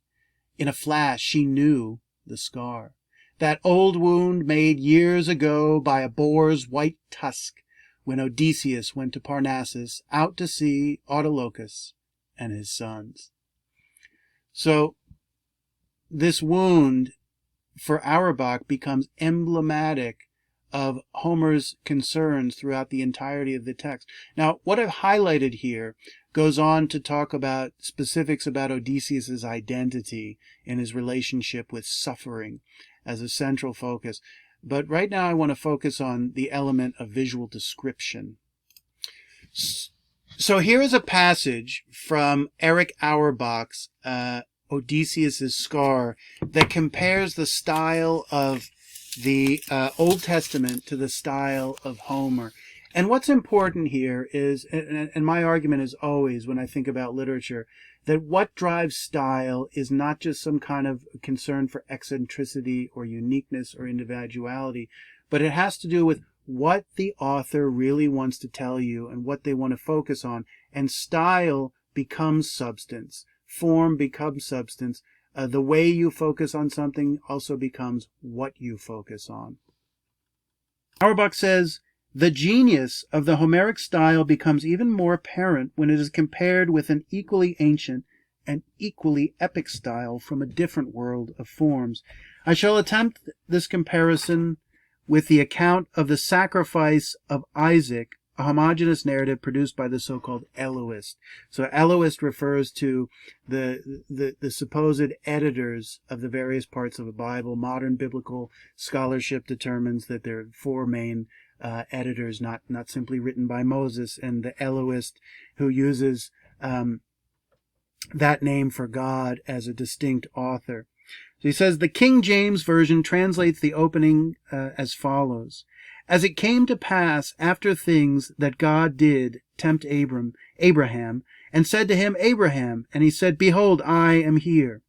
in a flash, she knew the scar. That old wound made years ago by a boar's white tusk, when Odysseus went to Parnassus out to see Autolycus and his sons." So, this wound for Auerbach becomes emblematic of Homer's concerns throughout the entirety of the text. Now, what I've highlighted here goes on to talk about specifics about Odysseus's identity and his relationship with suffering as a central focus. But right now I want to focus on the element of visual description. So here is a passage from Erich Auerbach's Odysseus's Scar that compares the style of the Old Testament to the style of Homer. And what's important here is, and my argument is always when I think about literature, that what drives style is not just some kind of concern for eccentricity or uniqueness or individuality, but it has to do with what the author really wants to tell you and what they want to focus on. And style becomes substance. Form becomes substance. The way you focus on something also becomes what you focus on. Auerbach says, "The genius of the Homeric style becomes even more apparent when it is compared with an equally ancient and equally epic style from a different world of forms. I shall attempt this comparison with the account of the sacrifice of Isaac, a homogeneous narrative produced by the so-called Eloist." So Eloist refers to the supposed editors of the various parts of the Bible. Modern biblical scholarship determines that there are four main editors, not simply written by Moses, and the Eloist, who uses that name for God as a distinct author. So he says, the King James Version translates the opening as follows. As it came to pass after things that God did tempt Abraham, and said to him, Abraham, and he said, Behold, I am here.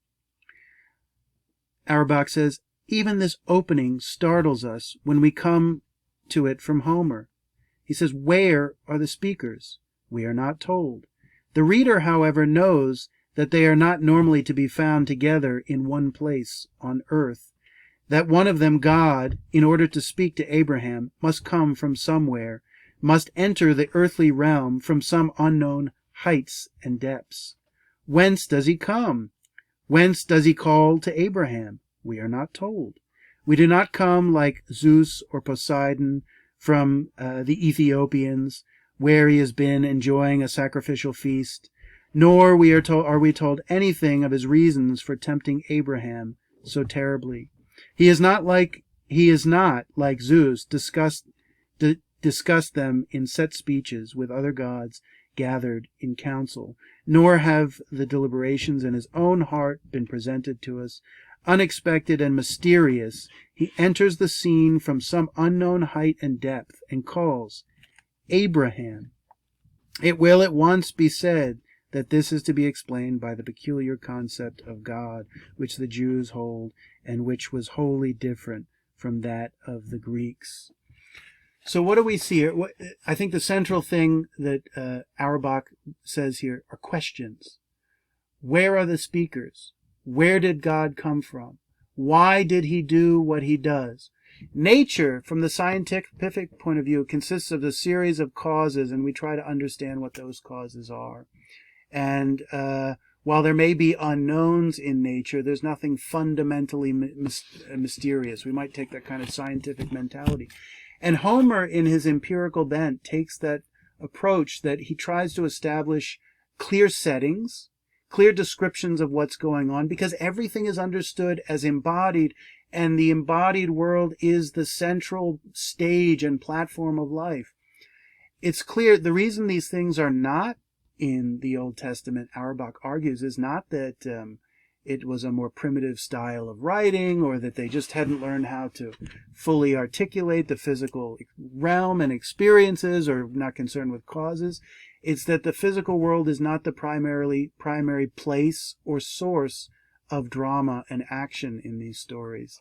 Auerbach says, even this opening startles us when we come to it from Homer. He says, where are the speakers? We are not told. The reader, however, knows that they are not normally to be found together in one place on earth, that one of them, God, in order to speak to Abraham, must come from somewhere, must enter the earthly realm from some unknown heights and depths. Whence does he come? Whence does he call to Abraham? We are not told. We do not come like Zeus or Poseidon from the Ethiopians, where he has been enjoying a sacrificial feast, nor are we told anything of his reasons for tempting Abraham so terribly. He is not like Zeus discussed them in set speeches with other gods gathered in council, nor have the deliberations in his own heart been presented to us. Unexpected and mysterious, he enters the scene from some unknown height and depth and calls, Abraham. It will at once be said that this is to be explained by the peculiar concept of God which the Jews hold, and which was wholly different from that of the Greeks. So what do we see here? I think the central thing that Auerbach says here are questions. Where are the speakers? Where did God come from? Why did he do what he does? Nature, from the scientific point of view, consists of a series of causes, and we try to understand what those causes are. And while there may be unknowns in nature, there's nothing fundamentally mysterious. We might take that kind of scientific mentality. And Homer, in his empirical bent, takes that approach that he tries to establish clear settings, clear descriptions of what's going on, because everything is understood as embodied, and the embodied world is the central stage and platform of life. It's clear the reason these things are not in the Old Testament, Auerbach argues, is not that it was a more primitive style of writing, or that they just hadn't learned how to fully articulate the physical realm and experiences, or not concerned with causes. It's that the physical world is not the primary place or source of drama and action in these stories.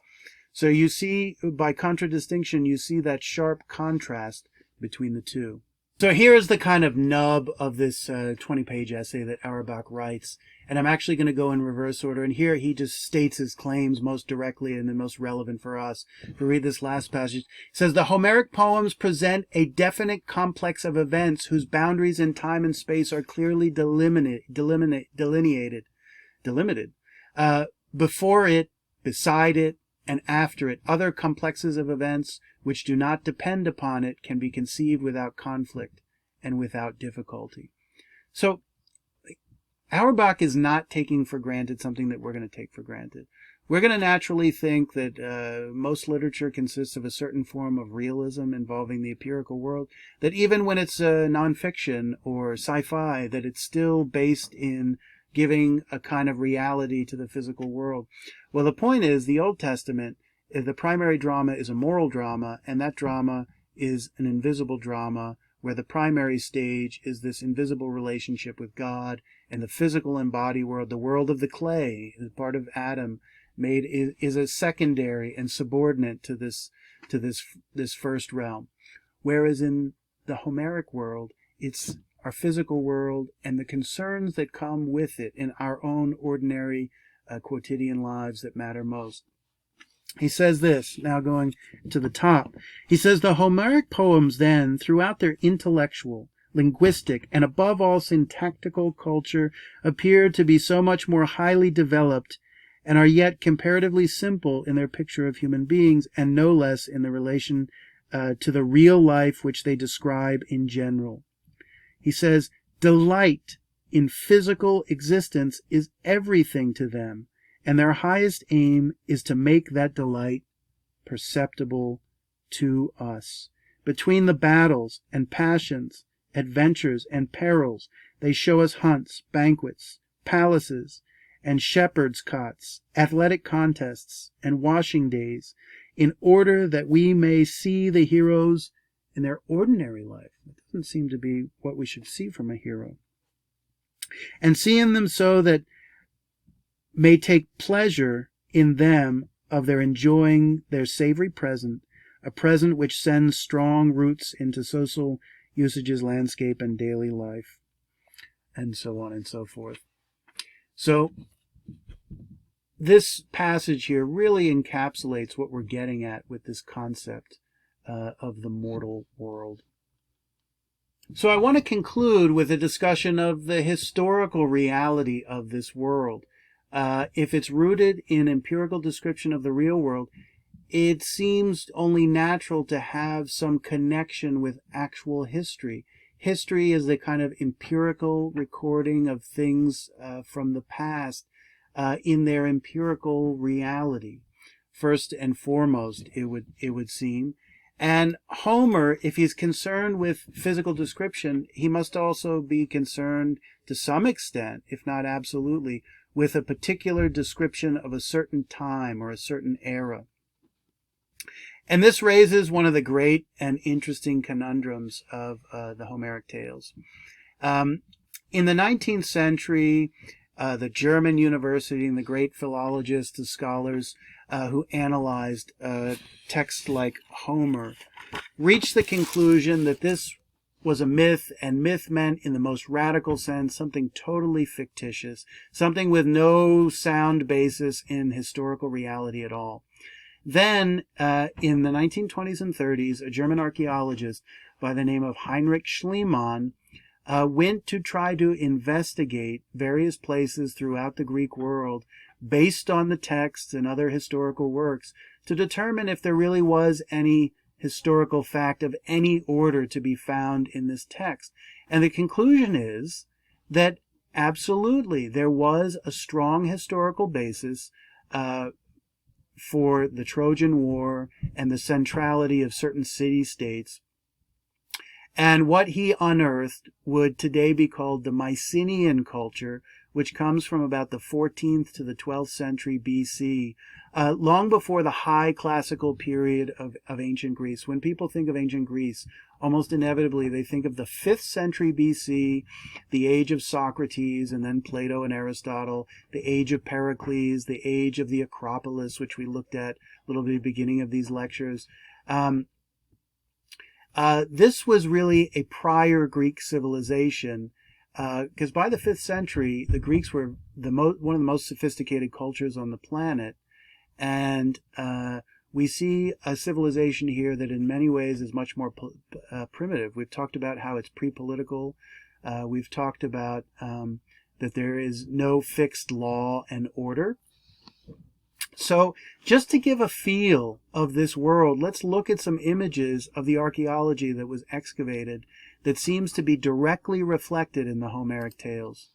So you see, by contradistinction, you see that sharp contrast between the two. So here is the kind of nub of this 20-page essay that Auerbach writes, and I'm actually going to go in reverse order, and here he just states his claims most directly and the most relevant for us. If we read this last passage, it says, the Homeric poems present a definite complex of events whose boundaries in time and space are clearly delimited, before it, beside it, and after it. Other complexes of events which do not depend upon it can be conceived without conflict and without difficulty. So Auerbach is not taking for granted something that we're going to take for granted. We're going to naturally think that most literature consists of a certain form of realism involving the empirical world, that even when it's nonfiction or sci-fi, that it's still based in giving a kind of reality to the physical world. Well, the point is, the Old Testament, the primary drama is a moral drama, and that drama is an invisible drama, where the primary stage is this invisible relationship with God, and the physical embodied world, the world of the clay, the part of Adam, is a secondary and subordinate to this first realm. Whereas in the Homeric world, it's our physical world and the concerns that come with it in our own ordinary quotidian lives that matter most. He says this, now going to the top. He says, the Homeric poems then, throughout their intellectual, linguistic, and above all syntactical culture, appear to be so much more highly developed, and are yet comparatively simple in their picture of human beings, and no less in the relation to the real life which they describe in general. He says, delight in physical existence is everything to them, and their highest aim is to make that delight perceptible to us. Between the battles and passions, adventures and perils, They show us hunts, banquets, palaces, and shepherds' cots, athletic contests, and washing days, in order that we may see the heroes in their ordinary life. It doesn't seem to be what we should see from a hero. And seeing them so that may take pleasure in them of their enjoying their savory present, a present which sends strong roots into social usages, landscape, and daily life, and so on and so forth. So this passage here really encapsulates what we're getting at with this concept of the mortal world. So I want to conclude with a discussion of the historical reality of this world. If it's rooted in empirical description of the real world, it seems only natural to have some connection with actual history. History is the kind of empirical recording of things from the past in their empirical reality. First and foremost, it would seem. And Homer, if he's concerned with physical description, he must also be concerned to some extent, if not absolutely, with a particular description of a certain time or a certain era. And this raises one of the great and interesting conundrums of the Homeric tales. In the 19th century, the German university and the great philologists and scholars who analyzed texts like Homer reached the conclusion that this was a myth, and myth meant in the most radical sense something totally fictitious, something with no sound basis in historical reality at all. Then, in the 1920s and 30s, a German archaeologist by the name of Heinrich Schliemann went to try to investigate various places throughout the Greek world based on the texts and other historical works to determine if there really was any historical fact of any order to be found in this text. And the conclusion is that absolutely there was a strong historical basis for the Trojan War and the centrality of certain city-states. And what he unearthed would today be called the Mycenaean culture, which comes from about the 14th to the 12th century BC, long before the high classical period of ancient Greece. When people think of ancient Greece, almost inevitably they think of the 5th century BC, the age of Socrates, and then Plato and Aristotle, the age of Pericles, the age of the Acropolis, which we looked at a little bit at the beginning of these lectures. This was really a prior Greek civilization, because by the 5th century, the Greeks were one of the most sophisticated cultures on the planet. And we see a civilization here that in many ways is much more primitive. We've talked about how it's pre-political. We've talked about that there is no fixed law and order. So just to give a feel of this world, let's look at some images of the archaeology that was excavated that seems to be directly reflected in the Homeric tales.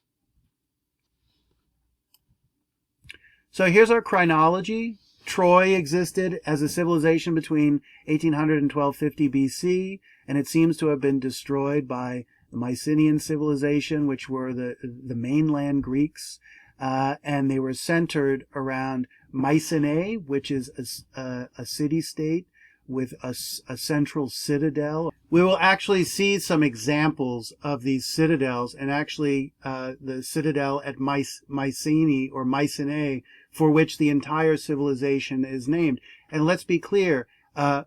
So here's our chronology. Troy existed as a civilization between 1800 and 1250 BC, and it seems to have been destroyed by the Mycenaean civilization, which were the mainland Greeks, and they were centered around Mycenae, which is a city-state with a central citadel. We will actually see some examples of these citadels, and actually the citadel at Mycenae or Mycenae, for which the entire civilization is named. And let's be clear,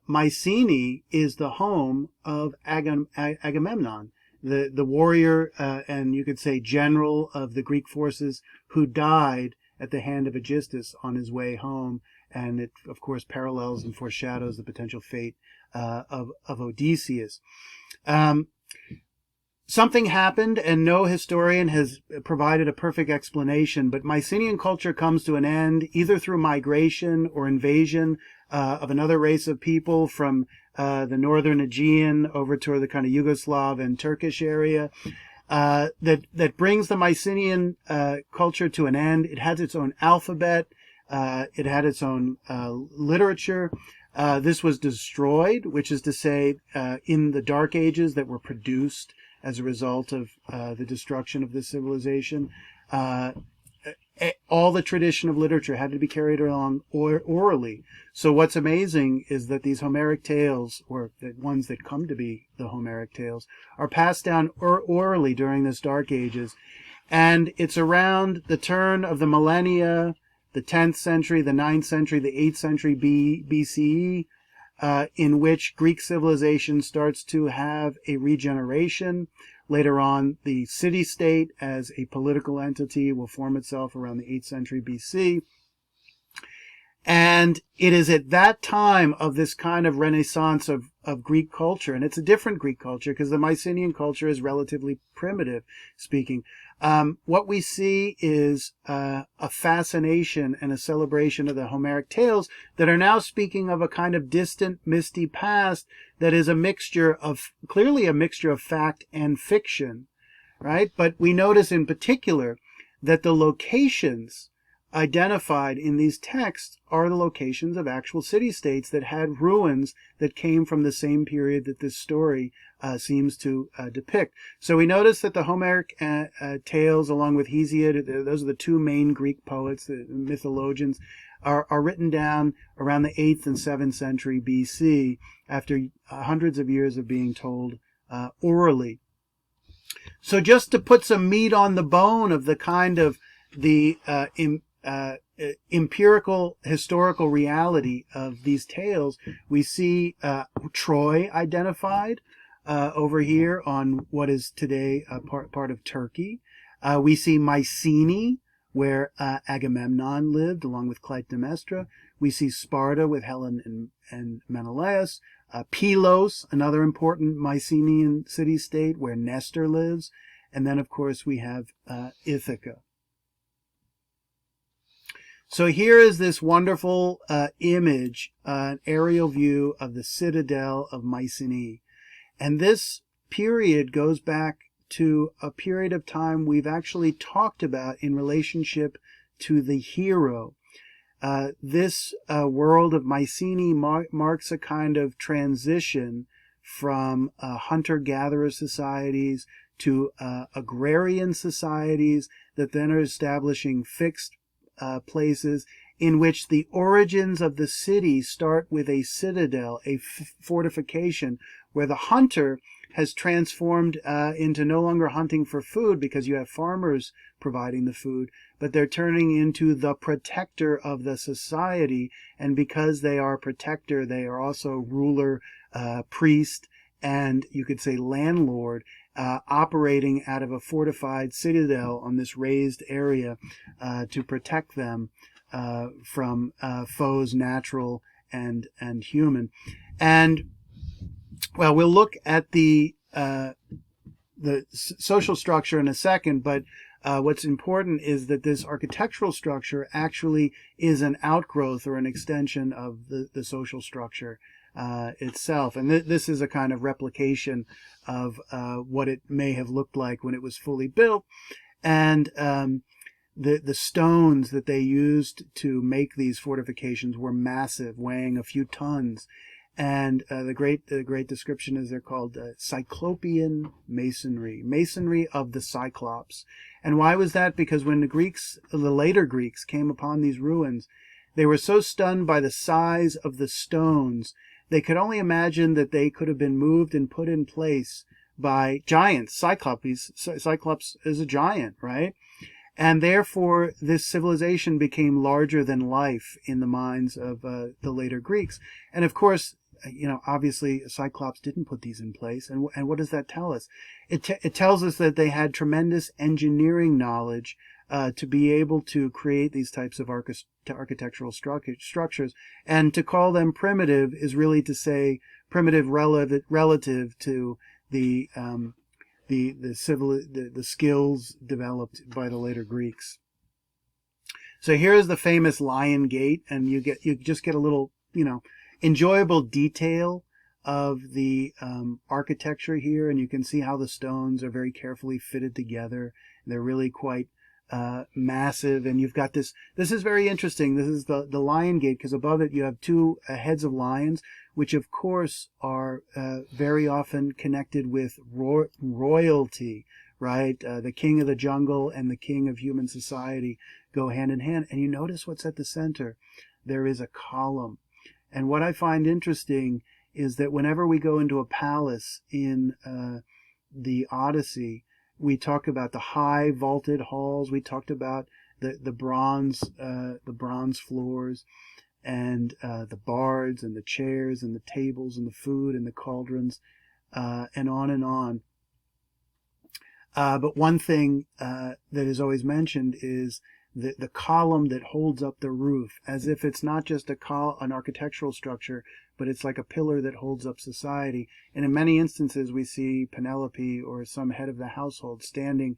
Mycenae is the home of Agamemnon, the warrior and you could say general of the Greek forces who died at the hand of Aegisthus on his way home. And it, of course, parallels and foreshadows the potential fate of Odysseus. Something happened, and no historian has provided a perfect explanation, but Mycenaean culture comes to an end either through migration or invasion of another race of people from the northern Aegean over to the kind of Yugoslav and Turkish area. That brings the Mycenaean culture to an end. It has its own alphabet. It had its own literature. This was destroyed, which is to say, in the Dark Ages that were produced as a result of the destruction of this civilization. All the tradition of literature had to be carried along orally. So what's amazing is that these Homeric tales, or the ones that come to be the Homeric tales, are passed down orally during this Dark Ages. And it's around the turn of the millennia, the 10th century, the 9th century, the 8th century BCE, in which Greek civilization starts to have a regeneration. Later on, the city-state as a political entity will form itself around the 8th century BC. And it is at that time of this kind of renaissance of Greek culture, and it's a different Greek culture because the Mycenaean culture is relatively primitive speaking. What we see is a fascination and a celebration of the Homeric tales that are now speaking of a kind of distant, misty past that is clearly a mixture of fact and fiction, right? But we notice in particular that the locations identified in these texts are the locations of actual city-states that had ruins that came from the same period that this story seems to depict. So we notice that the Homeric tales, along with Hesiod, those are the two main Greek poets, the mythologians, are written down around the 8th and 7th century BC after hundreds of years of being told orally. So just to put some meat on the bone of the kind of the empirical historical reality of these tales, we see Troy identified over here on what is today a part of Turkey. We see Mycenae, where Agamemnon lived along with Clytemnestra. We see Sparta with Helen and Menelaus. Pylos, another important Mycenaean city-state where Nestor lives. And then, of course, we have Ithaca. So here is this wonderful image, an aerial view of the citadel of Mycenae. And this period goes back to a period of time we've actually talked about in relationship to the hero. This world of Mycenae marks a kind of transition from hunter-gatherer societies to agrarian societies that then are establishing fixed places in which the origins of the city start with a citadel, a fortification, where the hunter has transformed into no longer hunting for food because you have farmers providing the food, but they're turning into the protector of the society. And because they are protector, they are also ruler, priest, and you could say landlord, operating out of a fortified citadel on this raised area to protect them from foes, natural and human. And well, we'll look at the social structure in a second, but what's important is that this architectural structure actually is an outgrowth or an extension of the social structure itself. And this is a kind of replication of what it may have looked like when it was fully built. And the stones that they used to make these fortifications were massive, weighing a few tons. And the great description is they're called Cyclopean masonry, masonry of the Cyclops. And why was that? Because when the later Greeks came upon these ruins, they were so stunned by the size of the stones, they could only imagine that they could have been moved and put in place by giants. Cyclops is a giant, right? And therefore, this civilization became larger than life in the minds of the later Greeks. And of course, obviously, Cyclops didn't put these in place. And what does that tell us? It tells us that they had tremendous engineering knowledge to be able to create these types of architectural structures. And to call them primitive is really to say primitive relative to the skills developed by the later Greeks. So here's the famous Lion Gate, and you just get a little, enjoyable detail of the architecture here, and you can see how the stones are very carefully fitted together. They're really quite massive, and you've got this is very interesting. This is the lion gate, because above it you have two heads of lions, which of course are very often connected with royalty, right? The king of the jungle and the king of human society go hand in hand. And you notice what's at the center. There is a column. And what I find interesting is that whenever we go into a palace in the Odyssey, we talk about the high vaulted halls. We talked about the bronze floors, and the bards and the chairs and the tables and the food and the cauldrons, and on and on. But one thing that is always mentioned is the column that holds up the roof, as if it's not just an architectural structure, but it's like a pillar that holds up society. And in many instances, we see Penelope or some head of the household standing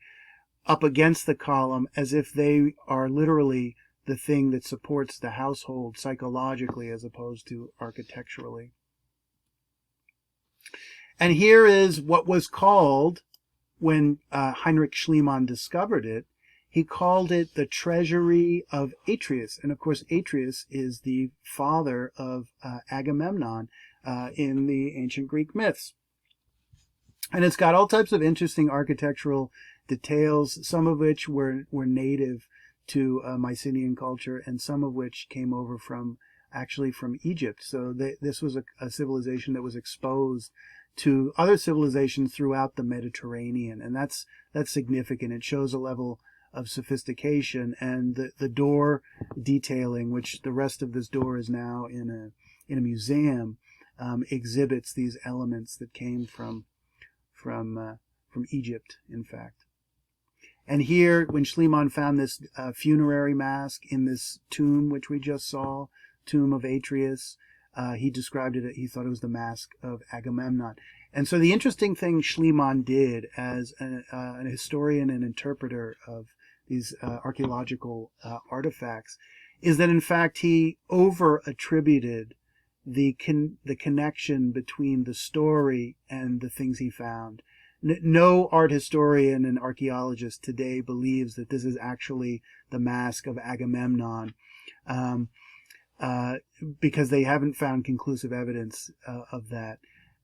up against the column as if they are literally the thing that supports the household psychologically as opposed to architecturally. And here is what was called, when Heinrich Schliemann discovered it, he called it the treasury of Atreus. And of course, Atreus is the father of Agamemnon in the ancient Greek myths. And it's got all types of interesting architectural details, some of which were native to Mycenaean culture, and some of which came over from Egypt. So this was a civilization that was exposed to other civilizations throughout the Mediterranean, and that's significant. It shows a level of sophistication, and the door detailing, which the rest of this door is now in a museum, exhibits these elements that came from Egypt, in fact. And here, when Schliemann found this funerary mask in this tomb, which we just saw, tomb of Atreus, he described it, he thought it was the mask of Agamemnon. And so the interesting thing Schliemann did as an historian and interpreter of these archaeological artifacts is that, in fact, he over-attributed the connection between the story and the things he found. No art historian and archaeologist today believes that this is actually the mask of Agamemnon, because they haven't found conclusive evidence of that.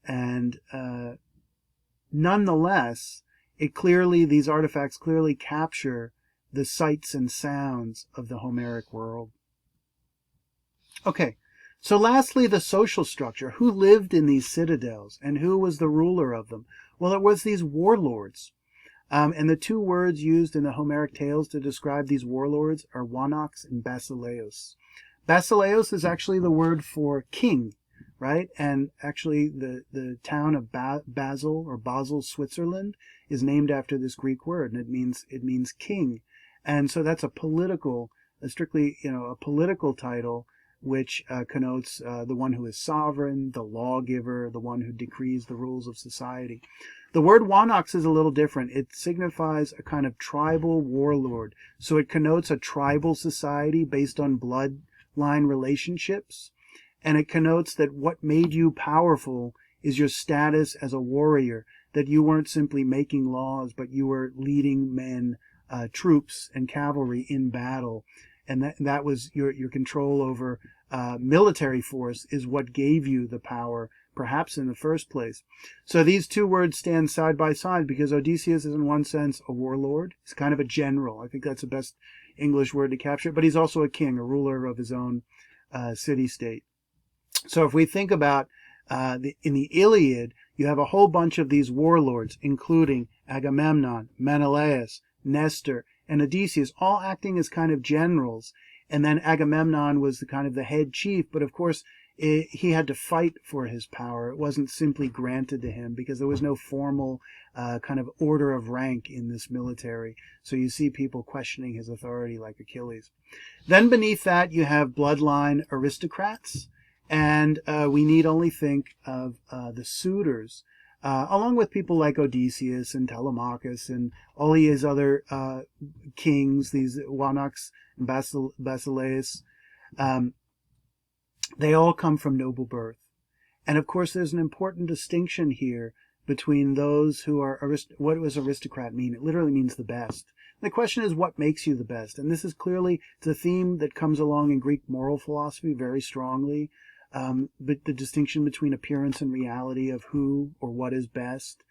And nonetheless, these artifacts clearly capture the sights and sounds of the Homeric world. Okay, so lastly, the social structure. Who lived in these citadels, and who was the ruler of them? Well, it was these warlords. And the two words used in the Homeric tales to describe these warlords are Wanax and Basileus. Basileus is actually the word for king, right? And actually the town of Basel, Switzerland, is named after this Greek word, and it means king. And so that's a strictly a political title, which connotes the one who is sovereign, the lawgiver, the one who decrees the rules of society. The word Wanax is a little different. It signifies a kind of tribal warlord. So it connotes a tribal society based on bloodline relationships. And it connotes that what made you powerful is your status as a warrior, that you weren't simply making laws, but you were leading men, troops and cavalry in battle. And that was your control over military force is what gave you the power, perhaps in the first place. So these two words stand side by side because Odysseus is in one sense a warlord. He's kind of a general. I think that's the best English word to capture it. But he's also a king, a ruler of his own city-state. So if we think about in the Iliad, you have a whole bunch of these warlords, including Agamemnon, Menelaus, Nestor, and Odysseus, all acting as kind of generals. And then Agamemnon was the head chief, but of course he had to fight for his power. It wasn't simply granted to him because there was no formal kind of order of rank in this military. So you see people questioning his authority like Achilles. Then beneath that you have bloodline aristocrats, and we need only think of the suitors, along with people like Odysseus and Telemachus and all his other kings, these Wanax and Basileus. They all come from noble birth. And of course, there's an important distinction here between those who are, what does aristocrat mean? It literally means the best. The question is, what makes you the best? And this is clearly, it's a theme that comes along in Greek moral philosophy very strongly. But the distinction between appearance and reality of who or what is best.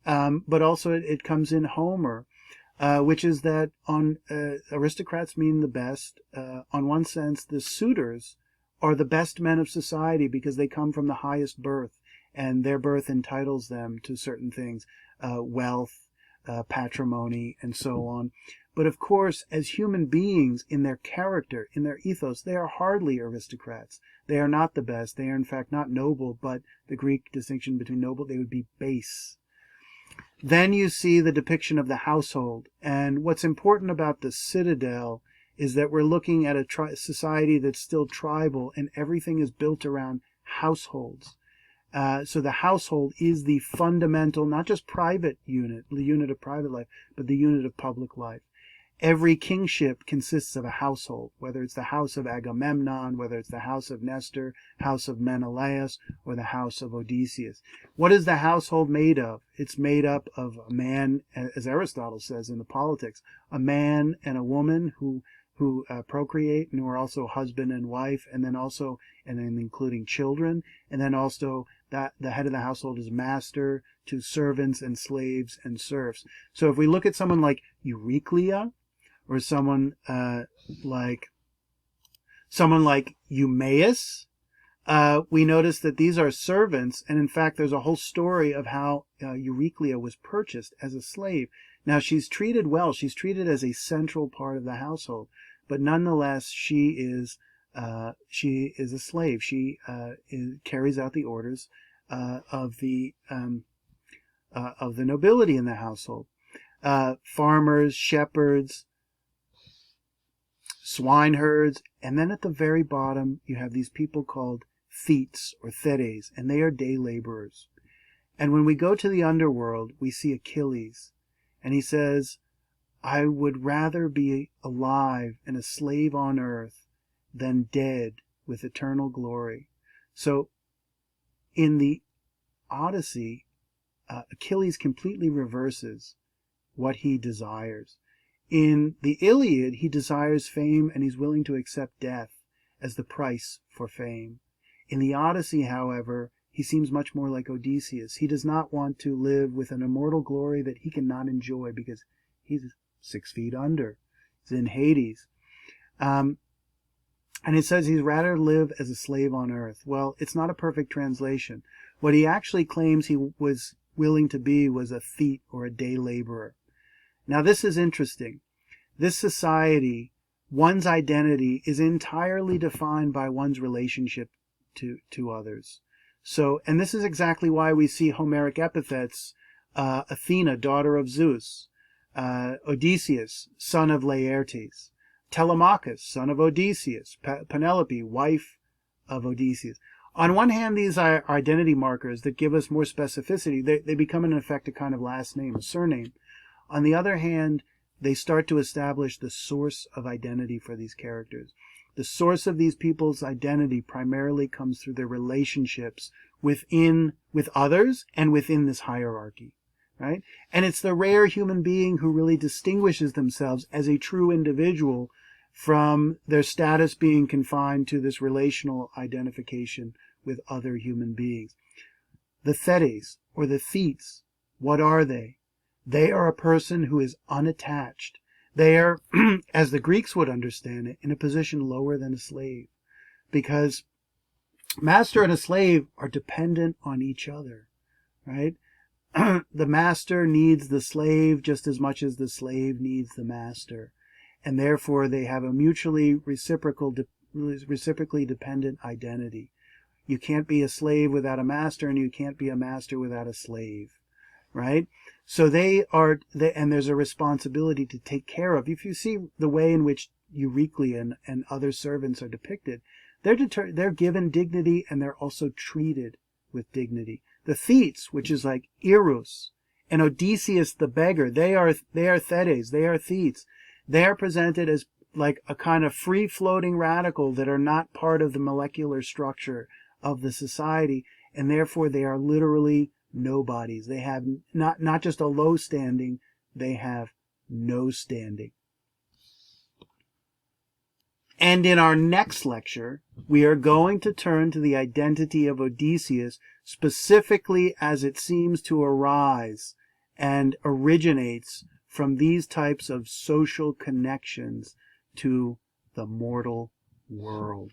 But also it comes in Homer, which is that aristocrats mean the best. On one sense, the suitors are the best men of society because they come from the highest birth, and their birth entitles them to certain things, wealth, patrimony, and so on. But of course, as human beings, in their character, in their ethos, they are hardly aristocrats. They are not the best. They are, in fact, not noble, but the Greek distinction between noble, they would be base. Then you see the depiction of the household. And what's important about the citadel is that we're looking at a society that's still tribal, and everything is built around households. So the household is the fundamental, not just private unit, the unit of private life, but the unit of public life. Every kingship consists of a household, whether it's the house of Agamemnon, whether it's the house of Nestor, house of Menelaus, or the house of Odysseus. What is the household made of? It's made up of a man, as Aristotle says in the Politics, a man and a woman who procreate and who are also husband and wife, and then including children, and then also that the head of the household is master to servants and slaves and serfs. So if we look at someone like Euryclea, or someone like Eumaeus, we notice that these are servants, and in fact there's a whole story of how Euryclea was purchased as a slave. Now she's treated well, she's treated as a central part of the household, but nonetheless she is a slave. She carries out the orders of the nobility in the household. Farmers, shepherds, swineherds, and then at the very bottom you have these people called thetes or theres, and they are day laborers. And when we go to the underworld, we see Achilles, and he says, I would rather be alive and a slave on earth than dead with eternal glory. So in the Odyssey, Achilles completely reverses what he desires. In the Iliad, he desires fame and he's willing to accept death as the price for fame. In the Odyssey, however, he seems much more like Odysseus. He does not want to live with an immortal glory that he cannot enjoy because he's 6 feet under. He's in Hades. And it says he'd rather live as a slave on earth. Well, it's not a perfect translation. What he actually claims he was willing to be was a thete or a day laborer. Now this is interesting. This society, one's identity is entirely defined by one's relationship to others. So, and this is exactly why we see Homeric epithets, Athena, daughter of Zeus, Odysseus, son of Laertes, Telemachus, son of Odysseus, Penelope, wife of Odysseus. On one hand, these are identity markers that give us more specificity. They become, in effect, a kind of last name, a surname. On the other hand, they start to establish the source of identity for these characters. The source of these people's identity primarily comes through their relationships with others and within this hierarchy, right? And it's the rare human being who really distinguishes themselves as a true individual from their status being confined to this relational identification with other human beings. The thetes, or the thetes, what are they? They are a person who is unattached. They are, as the Greeks would understand it, in a position lower than a slave. Because master and a slave are dependent on each other, right? The master needs the slave just as much as the slave needs the master. And therefore they have a mutually reciprocally dependent identity. You can't be a slave without a master, and you can't be a master without a slave, right? So and there's a responsibility to take care of. If you see the way in which Euryclea and other servants are depicted, they're given dignity and they're also treated with dignity. The thetes, which is like Eros, and Odysseus the beggar, they are thetes, they are thetes. They are presented as like a kind of free-floating radical that are not part of the molecular structure of the society, and therefore they are literally nobodies. They have not just a low standing, they have no standing. And in our next lecture, we are going to turn to the identity of Odysseus specifically as it seems to arise and originates from these types of social connections to the mortal world.